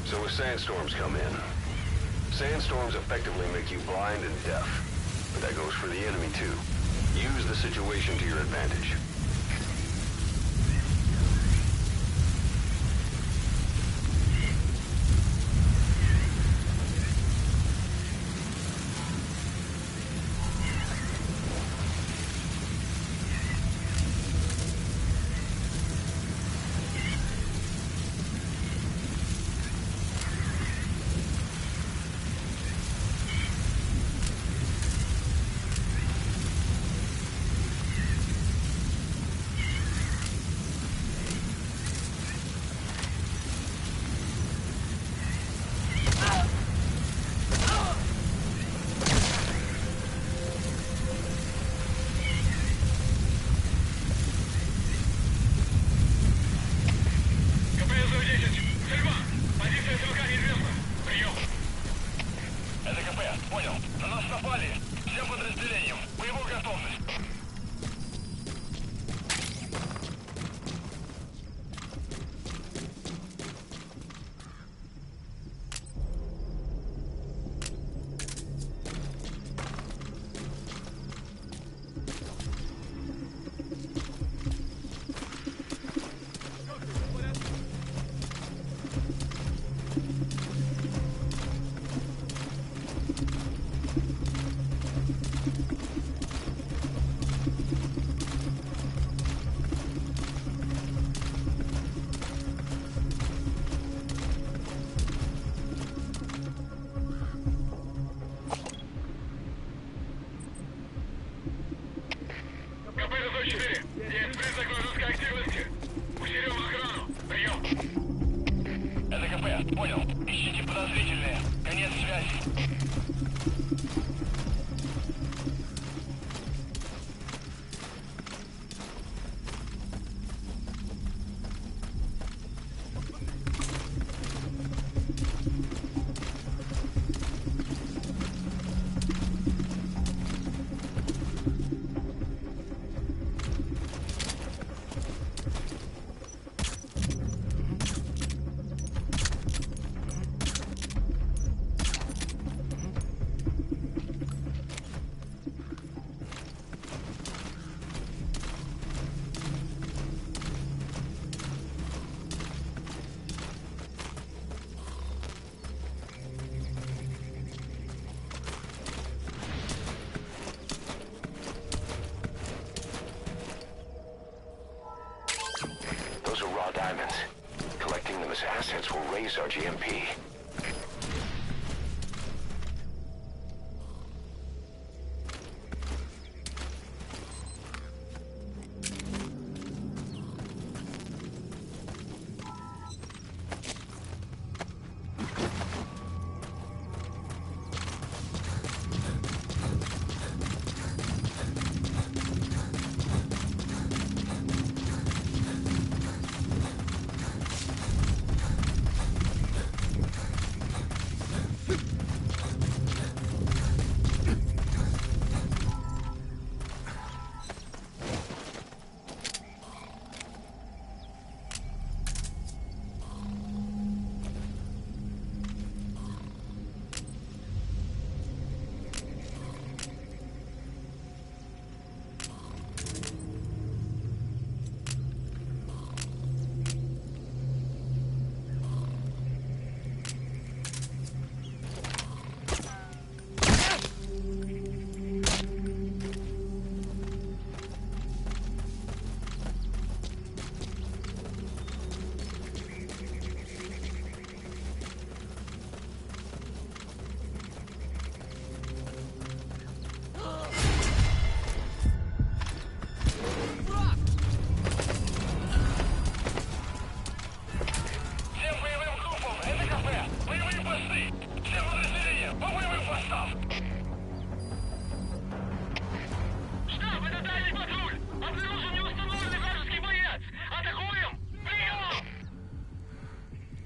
So if sandstorms come in, sandstorms effectively make you blind and deaf. But that goes for the enemy too. Use the situation to your advantage. diamonds. Collecting them as assets will raise our GMP.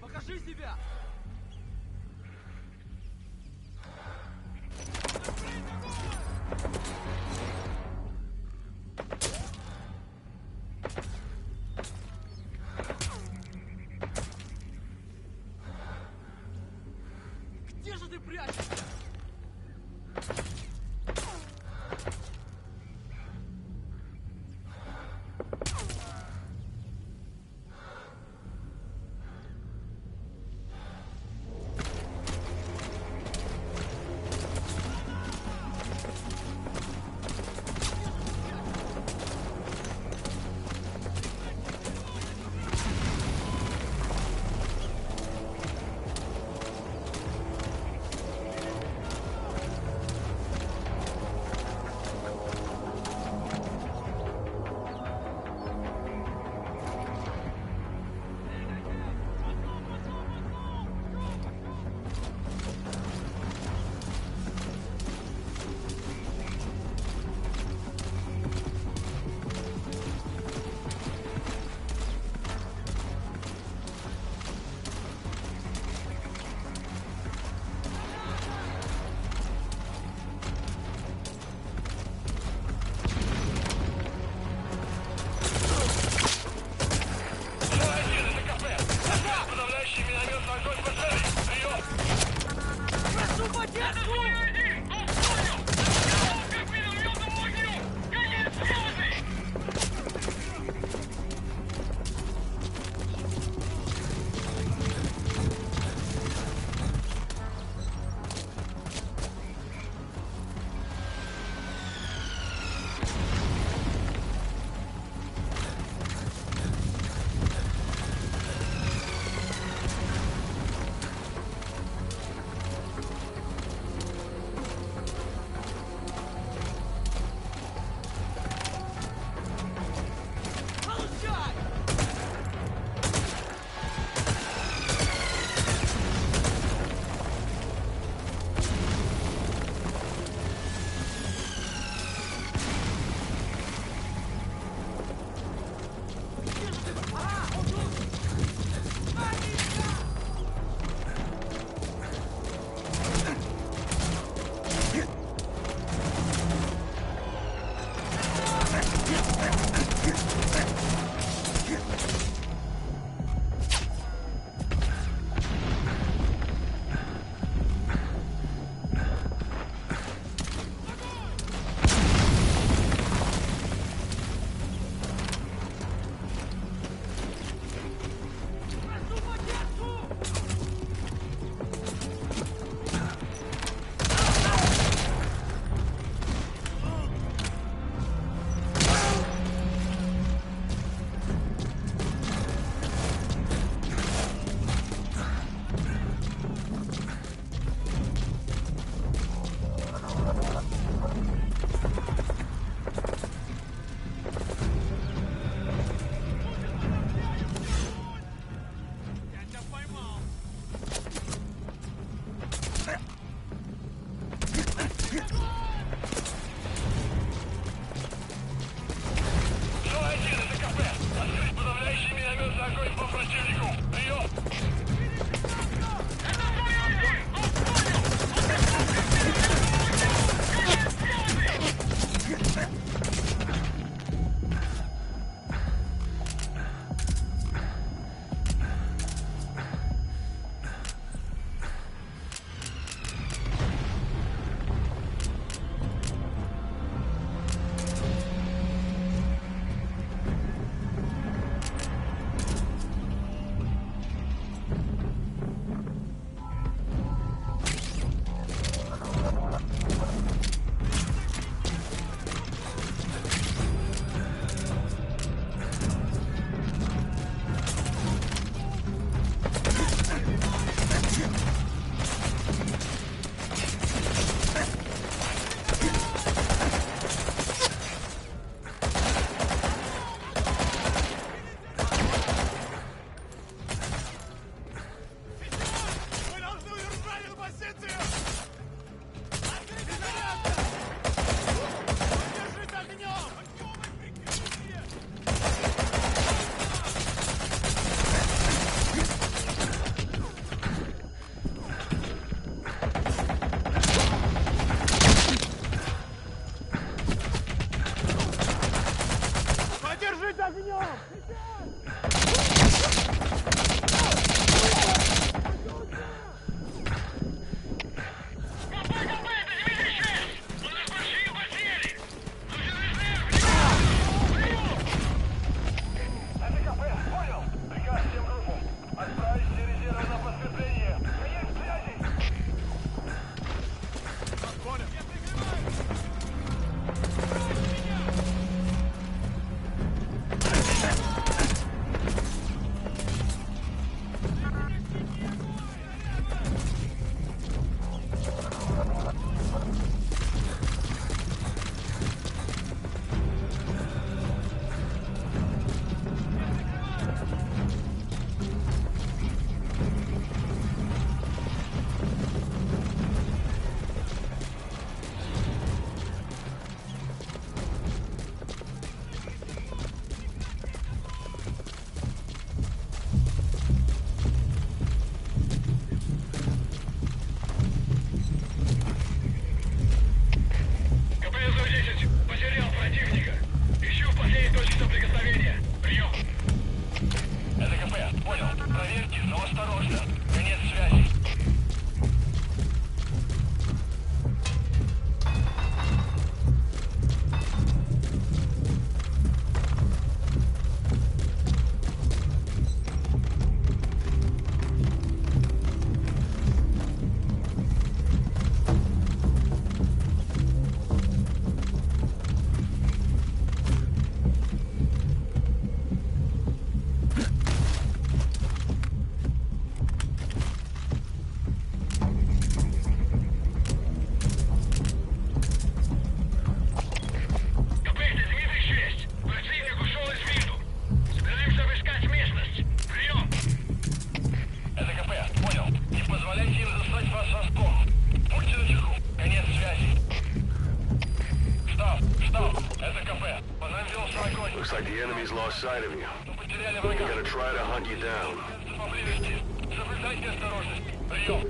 Покажи себя! Где же ты прячешься? Подходите, но осторожно. Конец связи. Looks like the enemy's lost sight of you. They're gonna try to hunt you down. Соблюдайте осторожность. Прием.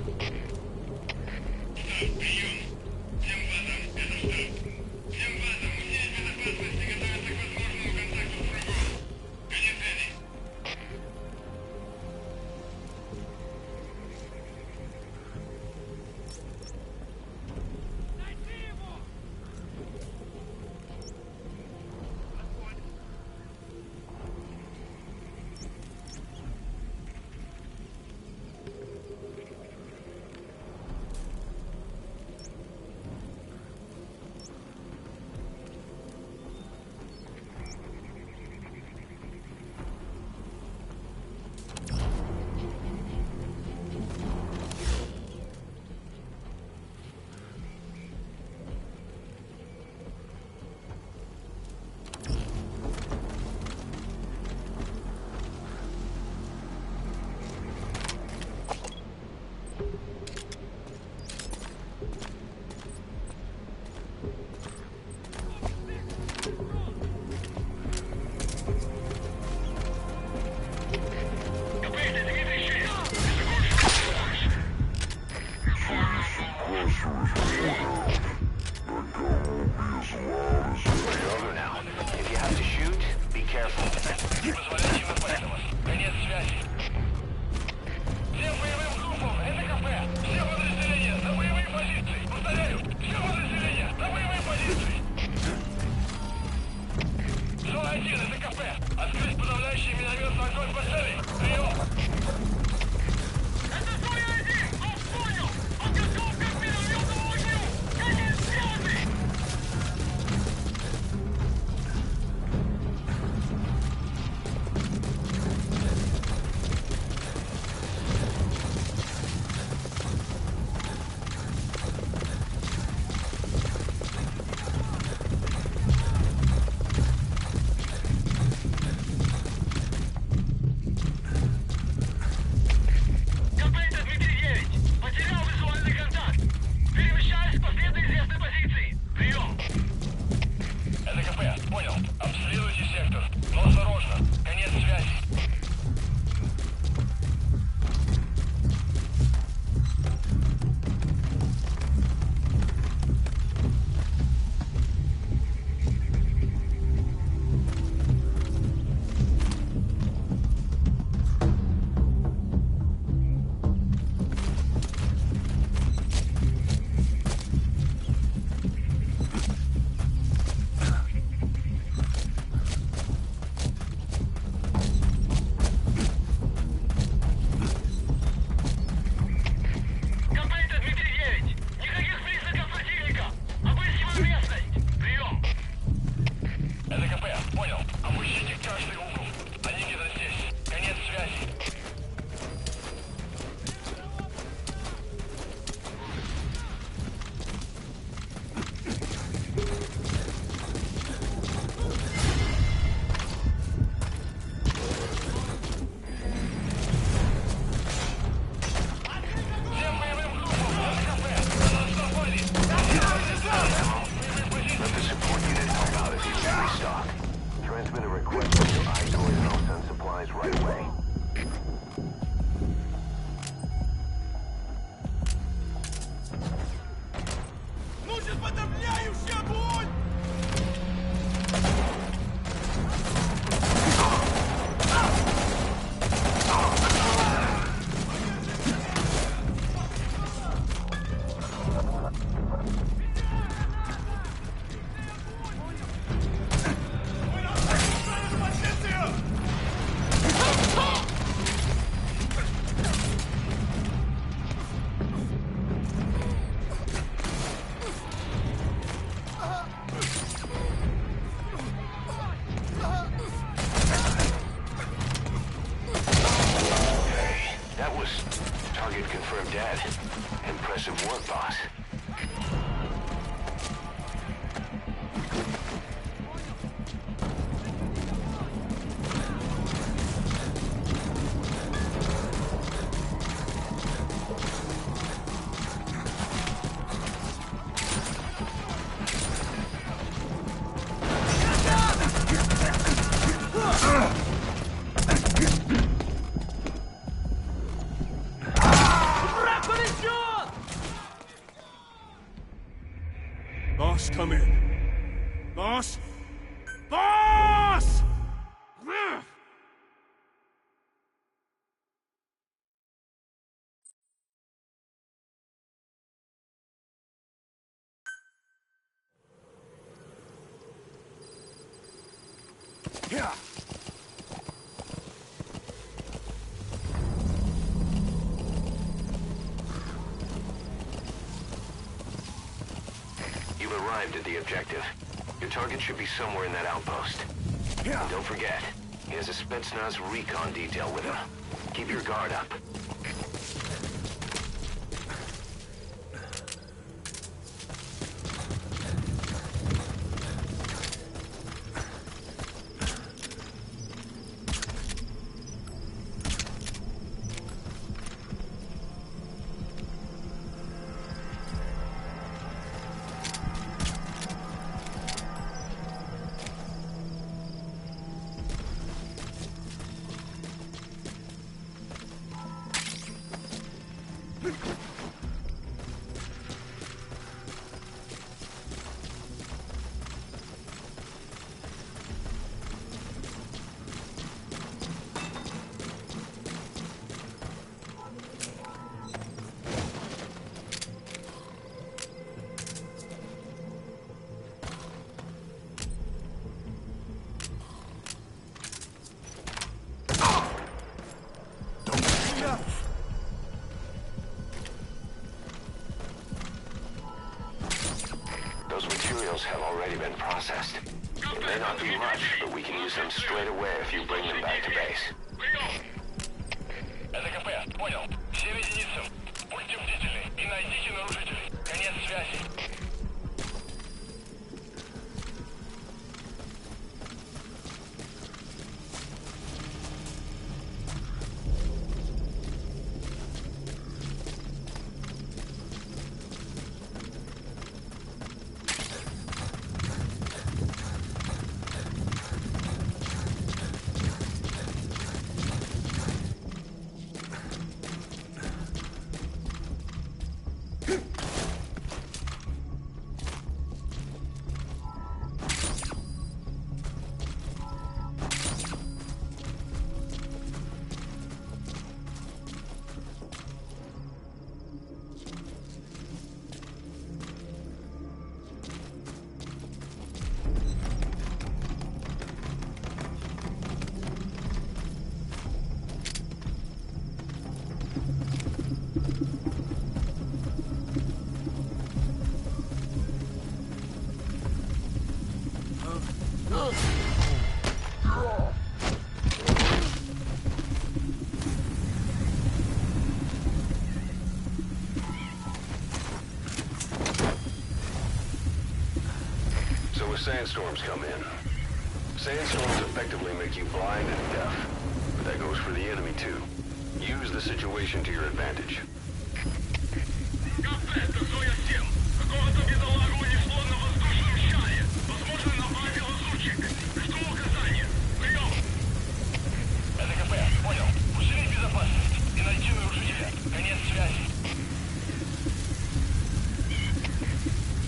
That was target confirmed dead. Impressive work, boss. Boss, come in. Boss? Boss! Yeah. You've arrived at the objective. Your target should be somewhere in that outpost. Yeah. And don't forget, he has a Spetsnaz recon detail with him. Keep your guard up. Those materials have already been processed. It may not be much, but we can use them straight away if you bring them back to base. Это КП, понял. Все в единицу. Будьте бдительны и найдите нарушителей. Конец связи. So as sandstorms come in, sandstorms effectively make you blind and deaf. But that goes for the enemy too. Use the situation to your advantage. КП, это Зоя-7. Какого-то бедолагу унесло на воздушном шаре. Возможно, направил лазутчик. Жду указания. Прием! Это КП, понял. Усилить безопасность и найти нарушителя. Конец связи.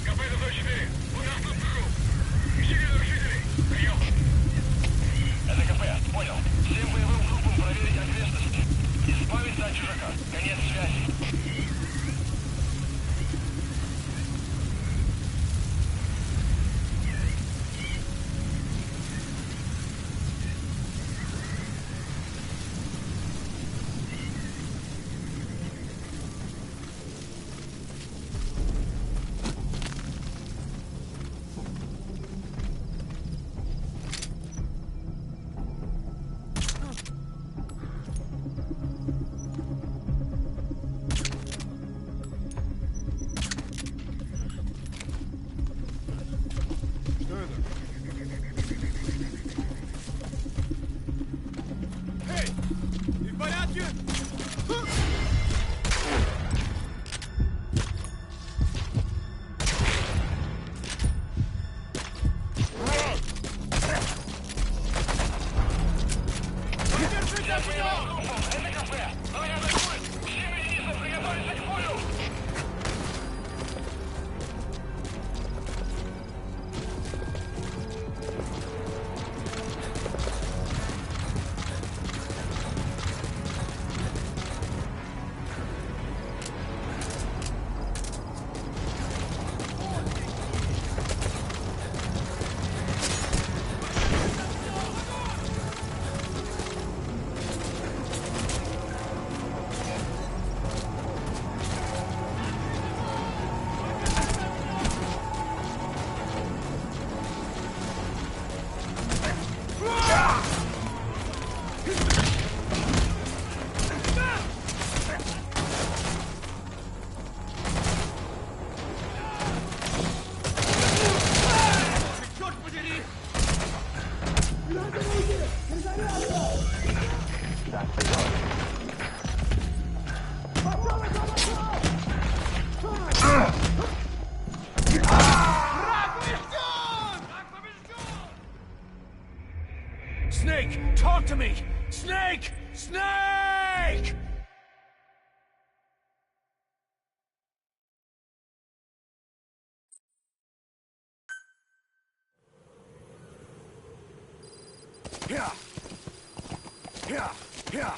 КП, это Зоя-4. У нас тут труп. Ищите нарушителей. Прием! Это КП, понял. Всем боевым группам проверить окрестности. Избавиться от чужака. Конец связи. Snake, talk to me! Snake! Snake! Yeah.